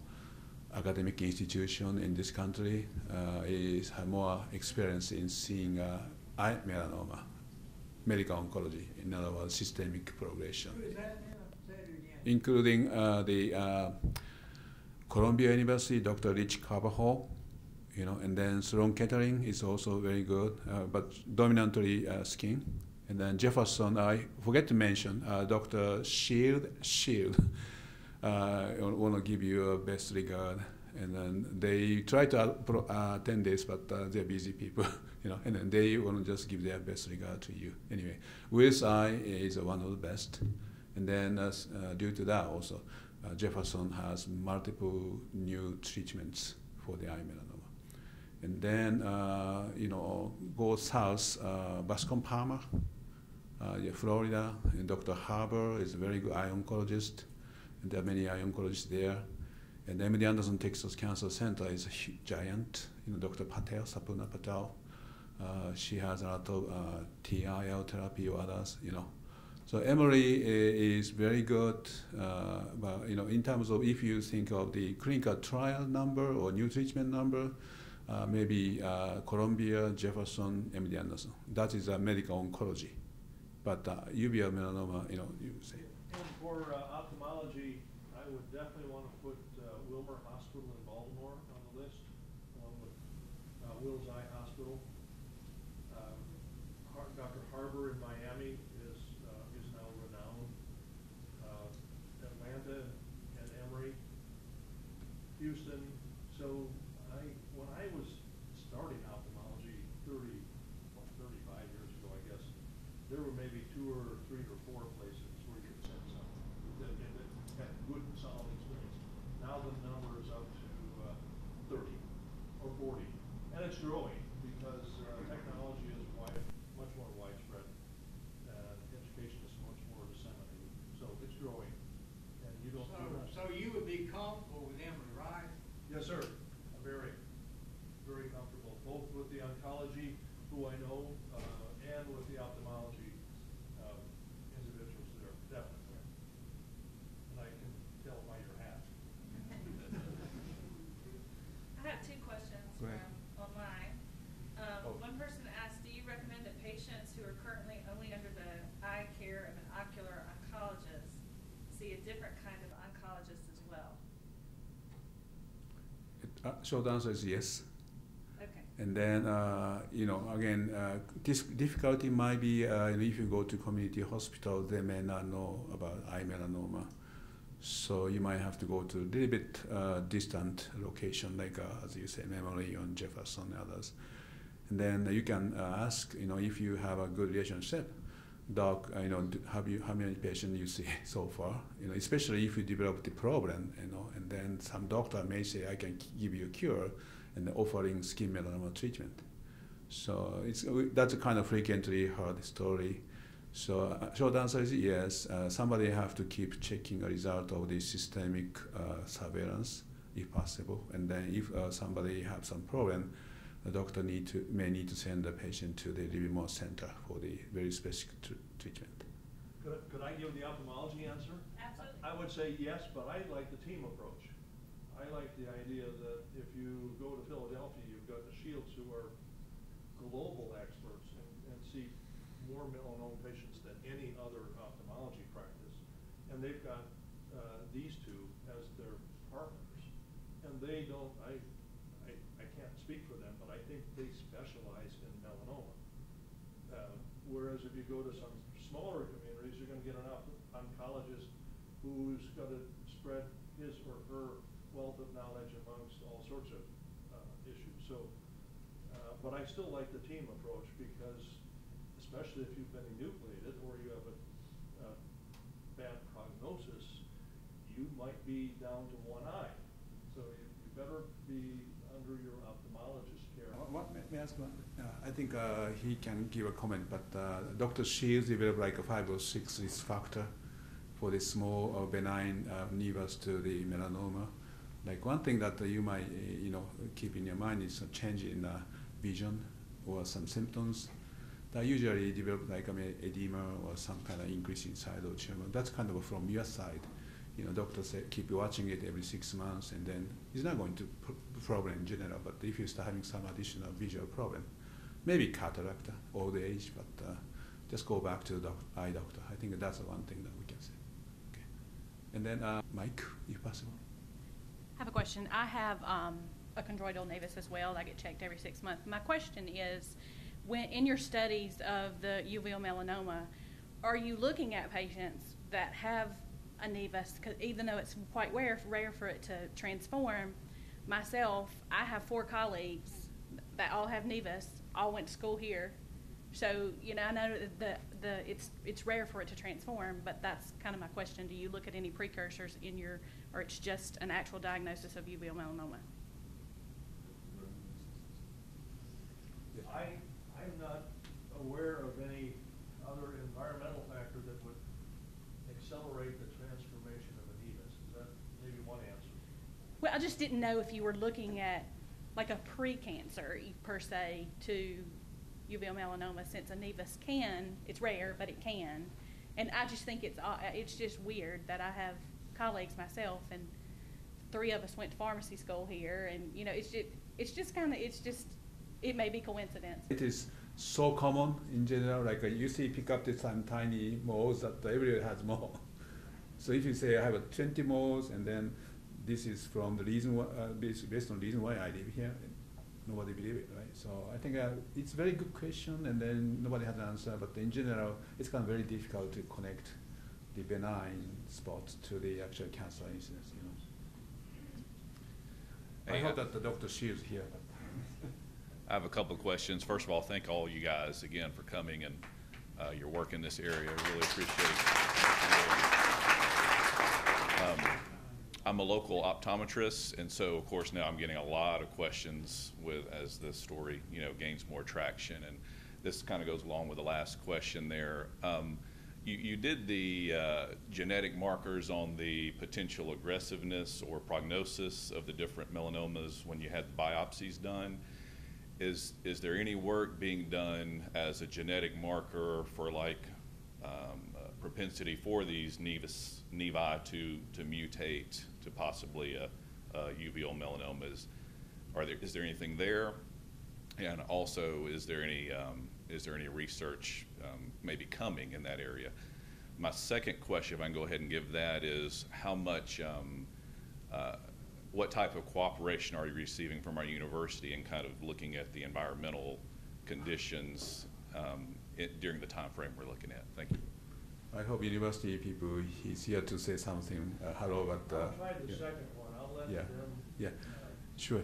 academic institution in this country have more experience in seeing eye melanoma, medical oncology, in other words, systemic progression. Who is that now? Say it again. Including the Columbia University, Dr. Rich Carvajal, you know, and then Sloan Kettering is also very good, but dominantly skin. And then Jefferson, I forget to mention, Dr. Shield, I want to give you a best regard. And then they try to attend this, but they're busy people, you know, and then they want to just give their best regard to you. Anyway, Will's Eye is one of the best. And then due to that also, Jefferson has multiple new treatments for the eye melanoma. And then, you know, go south, Bascom Palmer, Florida, and Dr. Harbour is a very good eye oncologist, and there are many eye oncologists there. And MD Anderson Texas Cancer Center is a giant, you know, Dr. Patel, Sapna Patel, she has a lot of TIL therapy or others, you know. So Emory is very good, but you know, in terms of if you think of the clinical trial number or new treatment number, maybe Columbia, Jefferson, MD Anderson. That is medical oncology. But uveal melanoma, you know, you say. And for ophthalmology, I would definitely want to put Wilmer Hospital in Baltimore on the list, along with Wills Eye Hospital. Dr. Harbour in Miami is now renowned. Atlanta and Emory, Houston. So when I was starting ophthalmology 35 years ago, I guess, there were maybe 2 or 3 or 4 places where you could send something that had good and solid experience. Now the number is up to 30 or 40, and it's growing because technology is much more widespread. Education is much more disseminated, so it's growing, and you don't. So you would be comfortable with Emory, right? Yes, sir. I'm very, very comfortable, both with the oncology, who I know, and with the ophthalmology individuals there, definitely. And I can tell by your hat. I have 2 questions Go ahead. from online. One person asked, do you recommend that patients who are currently only under the eye care of an ocular oncologist see a different kind of oncologist as well? Short answer is yes. Okay. And then, you know, again, this difficulty might be if you go to community hospital, they may not know about eye melanoma. So you might have to go to a little bit distant location, like as you say, Emory or Jefferson and others. And then you can ask, you know, if you have a good relationship, doc, you know, how many patients you see so far, you know, especially if you develop the problem, you know, and then some doctor may say, I can give you a cure, and offering skin melanoma treatment. So that's a kind of frequently heard story. So short answer is yes. Somebody have to keep checking a result of the systemic surveillance, if possible. And then if somebody have some problem, the doctor may need to send the patient to the Livermore Center for the very specific treatment. Could I give the ophthalmology answer? Absolutely. I would say yes, but I like the team approach. I like the idea that if you go to Philadelphia, you've got the Shields who are global experts and see more melanoma patients than any other ophthalmology practice. And they've got these 2 as their partners. And they don't, I can't speak for them, but I think they specialize in melanoma. Whereas if you go to some smaller communities, you're going to get an oncologist who's got to spread his or her wealth of knowledge amongst all sorts of issues. So But I still like the team approach because, especially if you've been enucleated or you have a bad prognosis, you might be down to one eye. So you better be under your ophthalmologist care. May I ask one? I think he can give a comment, but Dr. Shields developed like a 5 or 6 risk factor for the small benign nevus to the melanoma. Like one thing that you might keep in your mind is a change in vision or some symptoms that usually develop like edema or some kind of increase in size of tumor. That's kind of from your side. Doctors say keep watching it every 6 months, and then it's not going to problem in general. But if you start having some additional visual problem, maybe cataract, old age, but just go back to the eye doctor. I think that's the one thing that we can say. Okay, and then Mike, if possible. I have a question. I have a chondroidal nevus as well. I get checked every 6 months. My question is, when in your studies of the uveal melanoma, are you looking at patients that have a nevus? Because even though it's quite rare for it to transform, myself, I have 4 colleagues that all have nevus, all went to school here. So, I know that it's rare for it to transform, but that's kind of my question. Do you look at any precursors in your, or it's just an actual diagnosis of uveal melanoma? I'm not aware of any other environmental factor that would accelerate the transformation of a nevus. Is that maybe one answer? Well, I just didn't know if you were looking at like a pre-cancer per se to uveal melanoma, since a nevus it's rare, but it can. And I just think it's just weird that I have colleagues myself, and 3 of us went to pharmacy school here, and it may be coincidence. It is so common in general, like you see pick up this some tiny moles that everybody has mole. So if you say I have 20 moles, and then this is from the reason why, based on the reason why I live here, nobody believe it, right? So I think it's a very good question, and then nobody has an answer, but in general, it's kind of very difficult to connect the benign spots to the actual cancer incidence, I hope that the Dr. Shields here. I have a couple of questions. First of all, thank all you guys again for coming and your work in this area. I really appreciate it. I'm a local optometrist, and so of course now I'm getting a lot of questions as this story gains more traction, and this kind of goes along with the last question there. You did the genetic markers on the potential aggressiveness or prognosis of the different melanomas when you had the biopsies done. Is there any work being done as a genetic marker for propensity for these nevi to mutate to possibly a uveal melanoma? Is there anything there? And also, is there any research maybe coming in that area? My second question, if I can go ahead and give that, is how much, what type of cooperation are you receiving from our university in kind of looking at the environmental conditions during the time frame we're looking at? Thank you. I hope university people, he's here to say something. Hello, but I'll try the second one. I'll let them. Yeah, sure.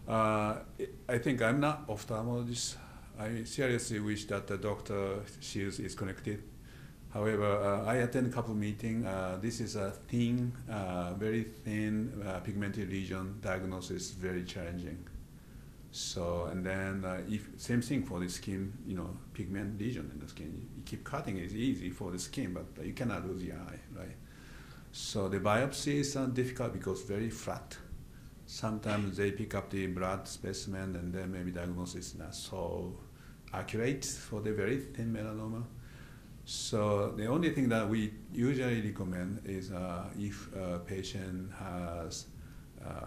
I think I'm not ophthalmologist. I seriously wish that the Dr. Shields is connected. However, I attend a couple meetings. This is a thin, very thin pigmented lesion. Diagnosis is very challenging. So, and then if same thing for the skin, pigment lesion in the skin. You keep cutting, it's easy for the skin, but you cannot lose the eye, right? So the biopsy is difficult because very flat. Sometimes they pick up the blood specimen, and then maybe diagnosis is not so accurate for the very thin melanoma. So the only thing that we usually recommend is if a patient has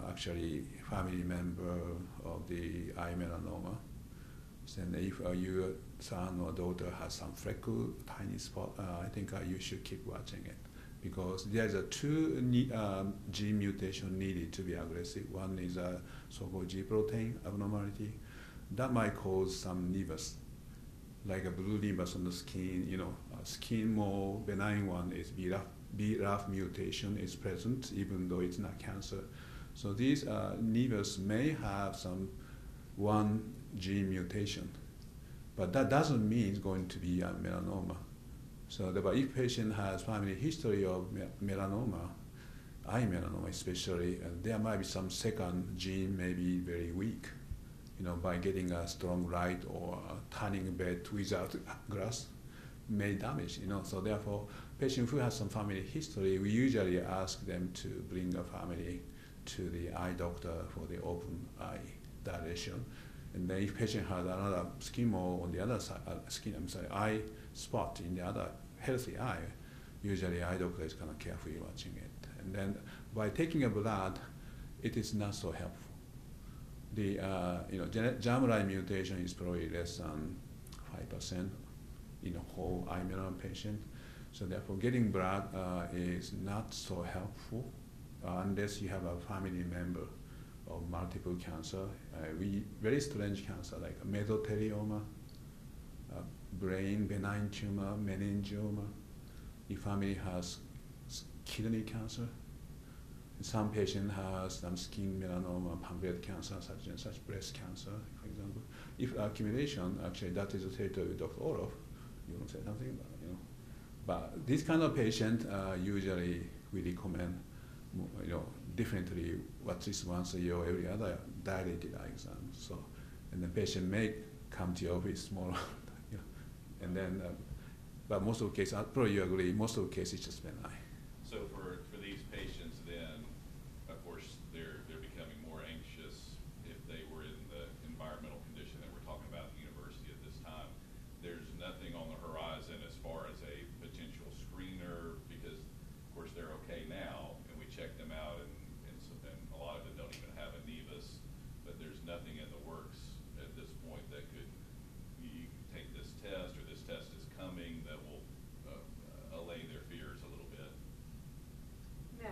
actually family member of the eye melanoma, then if your son or daughter has some freckle, tiny spot, I think you should keep watching it, because there's 2 gene mutation needed to be aggressive. One is a so-called G protein abnormality that might cause some nevus, like a blue nevus on the skin. Skin more benign one is BRAF mutation is present, even though it's not cancer. So these nevus may have one gene mutation. But that doesn't mean it's going to be a melanoma. So but if patient has family history of melanoma, eye melanoma especially, there might be some second gene may be very weak, by getting a strong light or turning bed without glass may damage, So therefore, patient who has some family history, we usually ask them to bring a family to the eye doctor for the open eye dilation. And then if patient has another schemo on the other side, eye spot in the other healthy eye, usually eye doctor is kind of carefully watching it. And then by taking a blood, it is not so helpful. The germline mutation is probably less than 5% in a whole eye melanoma patient. So therefore, getting blood is not so helpful unless you have a family member of multiple cancer. Very strange cancer like mesothelioma, brain benign tumor, meningioma. If family has kidney cancer, some patient has some skin melanoma, pancreatic cancer, such and such, breast cancer, for example. If accumulation, actually, that is the territory with Dr. Olof. You want to say something? But this kind of patient, usually we recommend, definitely at least once a year or every other dilated eye exam. So, and the patient may come to your office more, and then, but most of the cases, probably you agree, most of the cases just benign. So for these patients, then, of course, they're becoming more anxious if they were in the environmental condition that we're talking about at the university at this time. There's nothing on the horizon as far as a potential screener, because of course they're okay now, and we check them out, and a lot of them don't even have a nevus, but there's nothing in the works at this point that could, you can take this test, or this test is coming, that will allay their fears a little bit. No,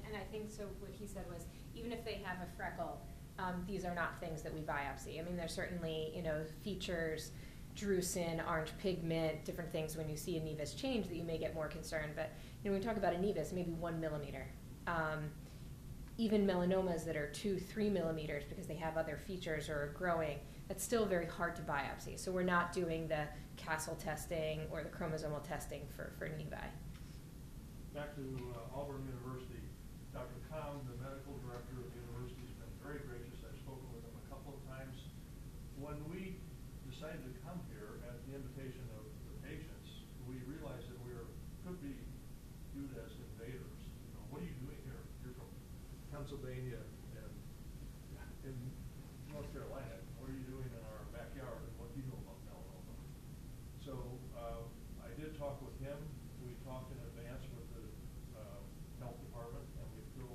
and I think so what he said was, even if they have a freckle, these are not things that we biopsy. I mean, there's certainly, features, drusen, orange pigment, different things when you see a nevus change that you may get more concerned. But, when we talk about a nevus, maybe 1 millimeter. Even melanomas that are 2-3 millimeters because they have other features or are growing, that's still very hard to biopsy. So we're not doing the Castle testing or the chromosomal testing for nevi. Back to Auburn University, Dr. Kam, the medical director of the university, has been very gracious. I've spoken with him a couple of times. When we decided to come here at the invitation of the patients, we realized that we could be viewed as invaders. What are you doing here? You're from Pennsylvania and in North Carolina. What are you doing in our backyard, and what do you know about melanoma? So I did talk with him. We talked in advance with the health department, and we feel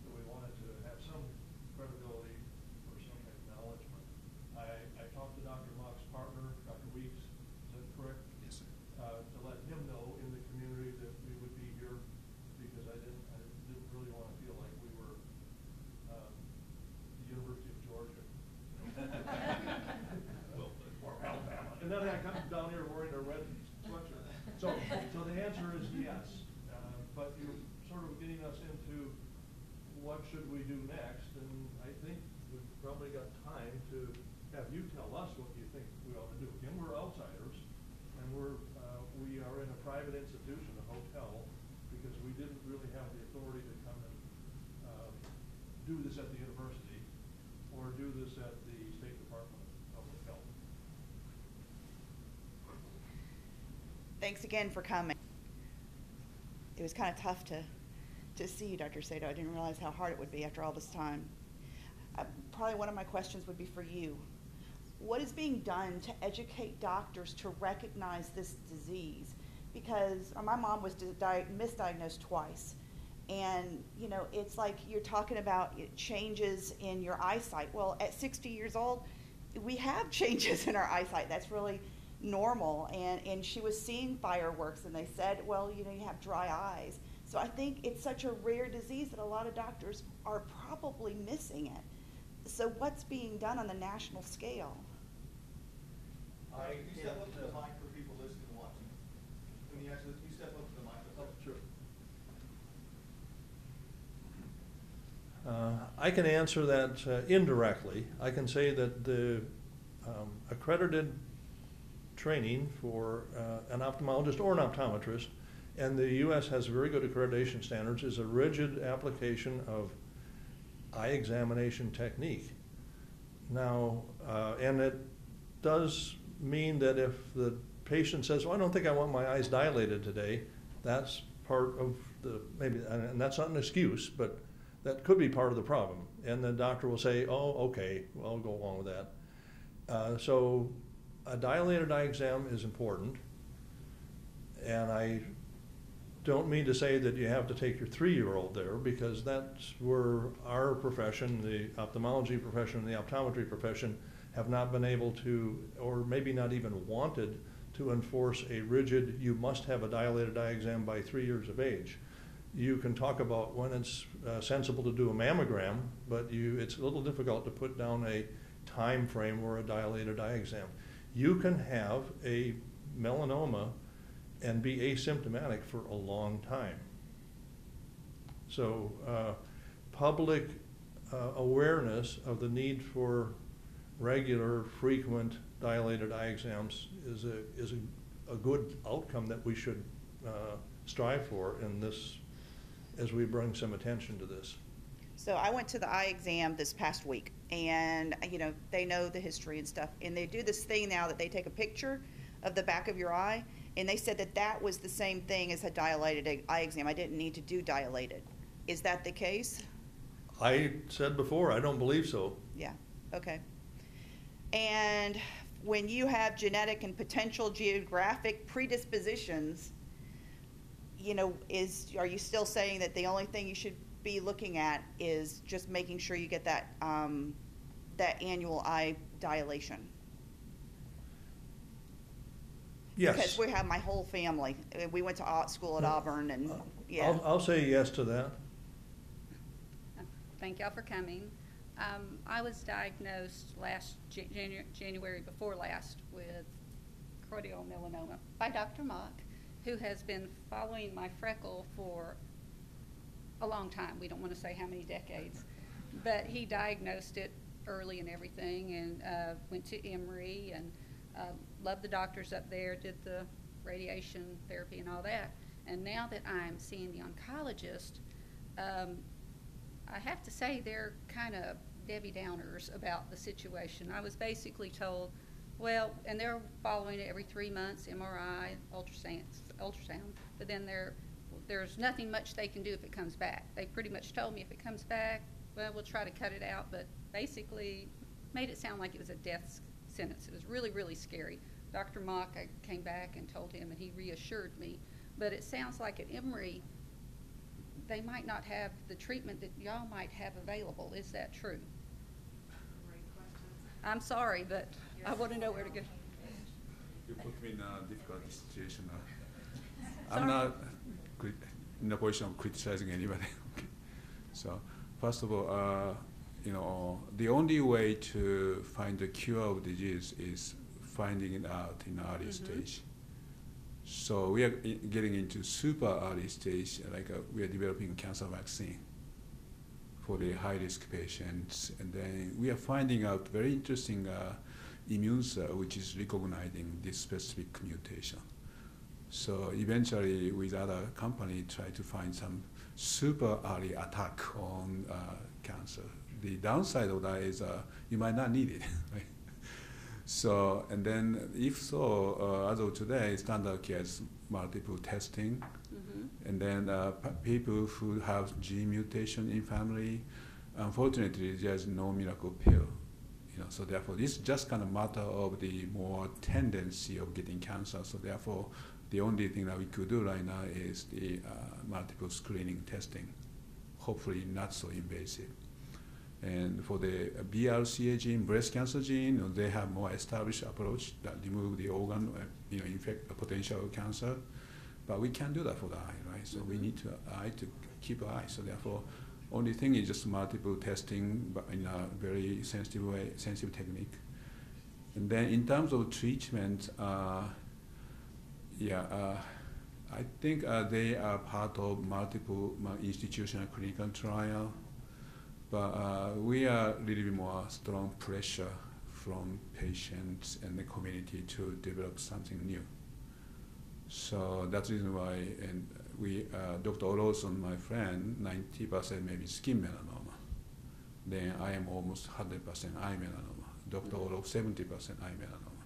that we wanted to have some credibility or some acknowledgement. I talked to Dr. Mock's partner, Dr. Weeks, is that correct? Yes, sir. To let him know in the community that we would be here, because I didn't really want to feel like we were the University of Georgia. Or Alabama. And then I come down here wearing a red sweatshirt. So the answer is yes. But you're sort of getting us into what should we do next, and I think we've probably got time to have you tell us what you think we ought to do. Again, we're outsiders, and we are in a private institution, a hotel, because we didn't really have the authority to come and do this at the university or do this at the State Department of Public Health. Thanks again for coming. It was kind of tough to see you, Dr. Sato. I didn't realize how hard it would be after all this time. Probably one of my questions would be for you. What is being done to educate doctors to recognize this disease? Because my mom was misdiagnosed twice. And, it's like you're talking about changes in your eyesight. Well, at 60 years old, we have changes in our eyesight. That's really normal. And she was seeing fireworks, and they said, well, you have dry eyes. So I think it's such a rare disease that a lot of doctors are probably missing it. So what's being done on the national scale? Can you step up to the mic for people listening and watching? Can you step up to the microphone? Sure. I can answer that indirectly. I can say that the accredited training for an ophthalmologist or an optometrist, and the U.S. has very good accreditation standards, is a rigid application of eye examination technique. Now, and it does mean that if the patient says, well, I don't think I want my eyes dilated today, that's part of the, maybe, and that's not an excuse, but that could be part of the problem. And the doctor will say, oh, okay, well, I'll go along with that. So a dilated eye exam is important, and I don't mean to say that you have to take your 3-year-old there, because that's where our profession, the ophthalmology profession, the optometry profession, have not been able to, or maybe not even wanted to enforce a rigid, you must have a dilated eye exam by 3 years of age. You can talk about when it's sensible to do a mammogram, but it's a little difficult to put down a time frame for a dilated eye exam. You can have a melanoma and be asymptomatic for a long time. So public awareness of the need for regular, frequent dilated eye exams is a good outcome that we should strive for in this, as we bring some attention to this. So I went to the eye exam this past week, and they know the history and stuff, and they do this thing now that they take a picture of the back of your eye, and they said that was the same thing as a dilated eye exam. I didn't need to do dilated. Is that the case? I said before, I don't believe so. Yeah, okay. And when you have genetic and potential geographic predispositions, are you still saying that the only thing you should be looking at is just making sure you get that that annual eye dilation? Yes. Because we have my whole family. We went to school at Auburn, and yeah. I'll say yes to that. Thank y'all for coming. I was diagnosed last January before last with choroidal melanoma by Dr. Mock, who has been following my freckle for a long time. We don't want to say how many decades, but he diagnosed it early and everything, and went to Emory, and loved the doctors up there, did the radiation therapy and all that. And now that I'm seeing the oncologist, I have to say they're kind of Debbie Downers about the situation. I was basically told, well, and they're following it every 3 months, MRI, ultrasound, but then there's nothing much they can do if it comes back. They pretty much told me if it comes back, well, we'll try to cut it out, but basically made it sound like it was a death sentence. It was really, really scary. Dr. Mock, I came back and told him, and he reassured me, but it sounds like at Emory, they might not have the treatment that y'all might have available. Is that true? Great questions. I'm sorry, but I want to know where to go. You put me in a difficult situation. Sorry. I'm not in a position of criticizing anybody. Okay. So, first of all, the only way to find the cure of disease is finding it out in early stage. So we are getting into super early stage, like we are developing cancer vaccine for the high-risk patients. And then we are finding out very interesting immune cell, which is recognizing this specific mutation. So eventually, with other company, try to find some super early attack on cancer. The downside of that is you might not need it. Right? So, and then if so, as of today, standard care is multiple testing. And then people who have gene mutation in family, unfortunately, there's no miracle pill. So therefore, it's just kind of matter of the more tendency of getting cancer. So therefore, the only thing that we could do right now is the multiple screening testing, hopefully not so invasive. And for the BRCA gene, breast cancer gene, they have more established approach that remove the organ, infect a potential cancer. But we can't do that for the eye, right? So we need eye to keep an eye. So therefore, only thing is just multiple testing, but in a very sensitive way, sensitive technique. And then in terms of treatment, I think they are part of multiple institutional clinical trial. But we are a little bit more strong pressure from patients and the community to develop something new. So that's the reason why, and we, Dr. Olson, my friend, 90% maybe skin melanoma. Then I am almost 100% eye melanoma. Dr. Olo, 70% eye melanoma.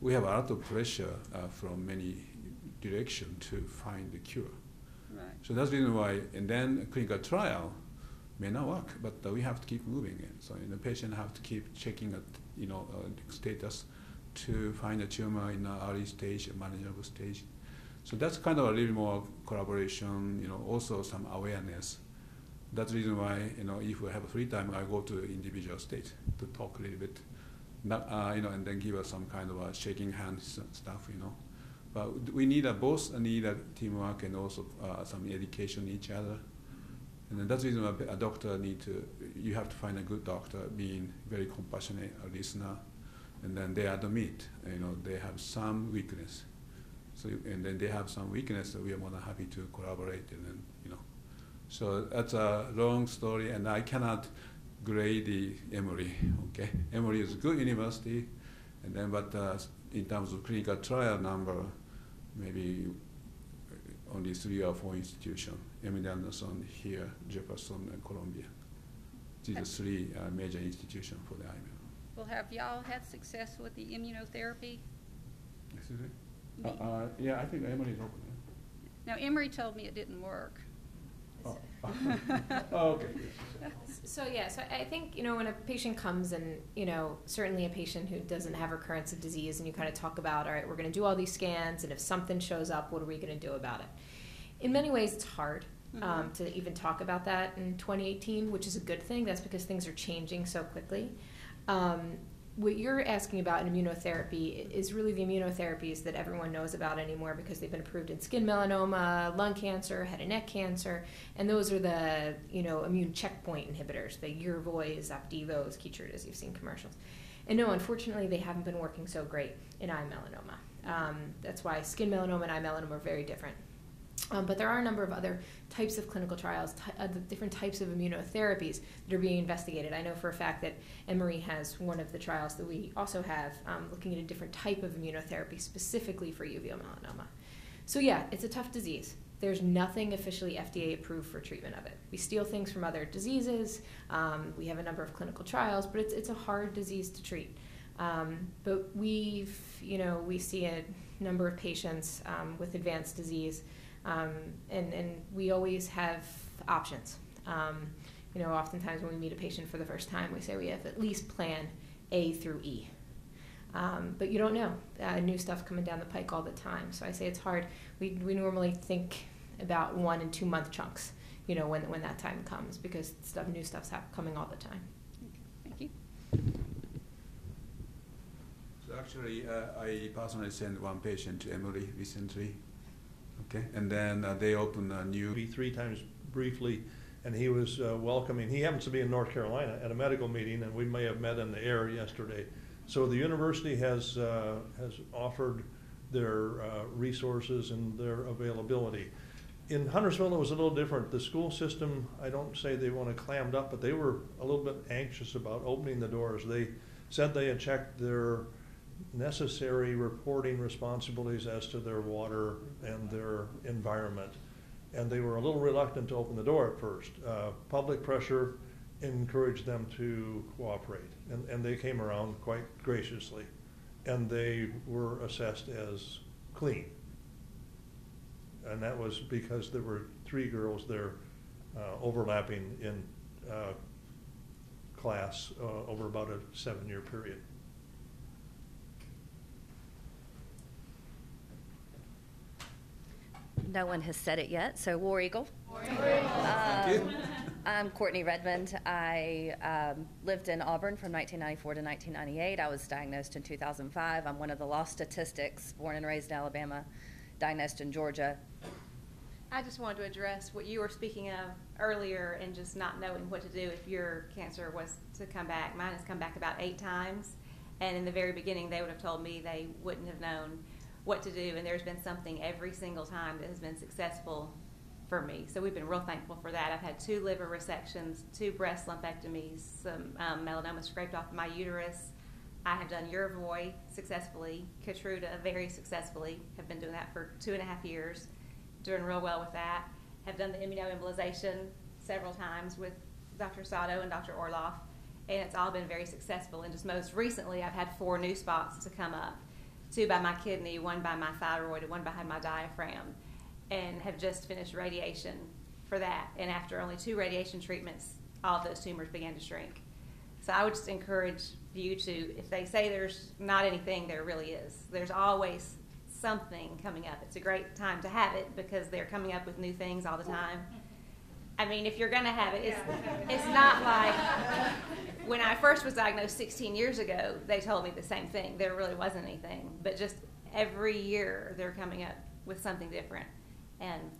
We have a lot of pressure from many directions to find the cure. Right. So that's the reason why, and then a clinical trial may not work, but we have to keep moving it. So the patient have to keep checking status to find a tumor in an early stage, a manageable stage. So that's kind of a little more collaboration, also some awareness. That's the reason why, if we have free time, I go to individual state to talk a little bit, not, and then give us some kind of shaking hands stuff, But we need both need a teamwork and also some education each other. And then that's the reason why a doctor you have to find a good doctor, being very compassionate, a listener, and then they admit, they have some weakness. So, and then they have some weakness, so we are more than happy to collaborate, and then, So that's a long story, and I cannot grade the Emory, okay? Emory is a good university, and then, but in terms of clinical trial number, maybe only 3 or 4 institutions. Emily Anderson here, Jefferson, and Columbia. These are 3 major institutions for the IML. Well, have y'all had success with the immunotherapy? Excuse me? Yeah, I think Emory is open. Now, Emory told me it didn't work. Oh, okay. So I think, when a patient comes and, certainly a patient who doesn't have recurrence of disease, and you kind of talk about, all right, we're going to do all these scans, and if something shows up, what are we going to do about it? In many ways, it's hard to even talk about that in 2018, which is a good thing. That's because things are changing so quickly. What you're asking about in immunotherapy is really the immunotherapies that everyone knows about anymore because they've been approved in skin melanoma, lung cancer, head and neck cancer, and those are the immune checkpoint inhibitors, the Yervoys, Opdivos, Keytrudas, you've seen commercials. And no, unfortunately, they haven't been working so great in eye melanoma. That's why skin melanoma and eye melanoma are very different. But there are a number of other types of clinical trials, different types of immunotherapies that are being investigated. I know for a fact that Emory has one of the trials that we also have looking at a different type of immunotherapy specifically for uveal melanoma. So yeah, it's a tough disease. There's nothing officially FDA approved for treatment of it. We steal things from other diseases. We have a number of clinical trials, but it's a hard disease to treat. But we see a number of patients with advanced disease. And we always have options. Oftentimes when we meet a patient for the first time, we say we have at least plan A through E. But you don't know. New stuff coming down the pike all the time. So I say it's hard. We normally think about 1 and 2 month chunks, when that time comes, because new stuff's coming all the time. Thank you. So actually, I personally sent 1 patient to Emory recently. Okay, and then they opened a new... 3 times briefly, and he was welcoming. He happens to be in North Carolina at a medical meeting, and we may have met in the air yesterday. So the university has offered their resources and their availability. In Huntersville, it was a little different. The school system, I don't say they want to clammed up, but they were a little bit anxious about opening the doors. They said they had checked their necessary reporting responsibilities as to their water and their environment. And they were a little reluctant to open the door at first. Public pressure encouraged them to cooperate, and they came around quite graciously. And they were assessed as clean. And that was because there were 3 girls there overlapping in class over about a 7-year period. No one has said it yet, so War Eagle. I'm Courtney Redmond. I lived in Auburn from 1994 to 1998. I was diagnosed in 2005. I'm one of the lost statistics, born and raised in Alabama, diagnosed in Georgia. I just wanted to address what you were speaking of earlier and just not knowing what to do if your cancer was to come back. Mine has come back about 8 times, and in the very beginning they would have told me they wouldn't have known what to do, and there's been something every single time that has been successful for me. So we've been real thankful for that. I've had 2 liver resections, 2 breast lumpectomies, some melanoma scraped off my uterus. I have done Yervoy successfully, Keytruda very successfully, have been doing that for 2.5 years, doing real well with that. Have done the immunoembolization several times with Dr. Sato and Dr. Orloff, and it's all been very successful. And just most recently, I've had 4 new spots to come up, 2 by my kidney, 1 by my thyroid, and 1 behind my diaphragm, and have just finished radiation for that. And after only 2 radiation treatments, all of those tumors began to shrink. So I would just encourage you to, if they say there's not anything, there really is. There's always something coming up. It's a great time to have it because they're coming up with new things all the time. I mean, if you're going to have it, it's not like when I first was diagnosed 16 years ago, they told me the same thing. There really wasn't anything. But just every year, they're coming up with something different. And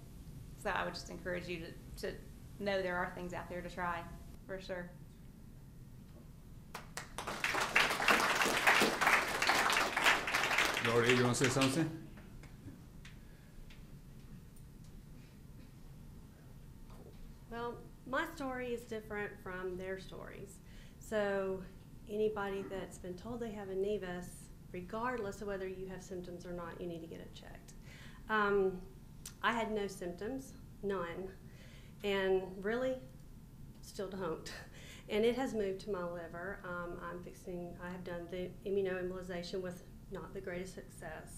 so I would just encourage you to know there are things out there to try, for sure. Lori, you want to say something? Well, my story is different from their stories. So anybody that's been told they have a nevus, regardless of whether you have symptoms or not, you need to get it checked. I had no symptoms, none, and really still don't. And it has moved to my liver. I have done the immunoembolization with not the greatest success.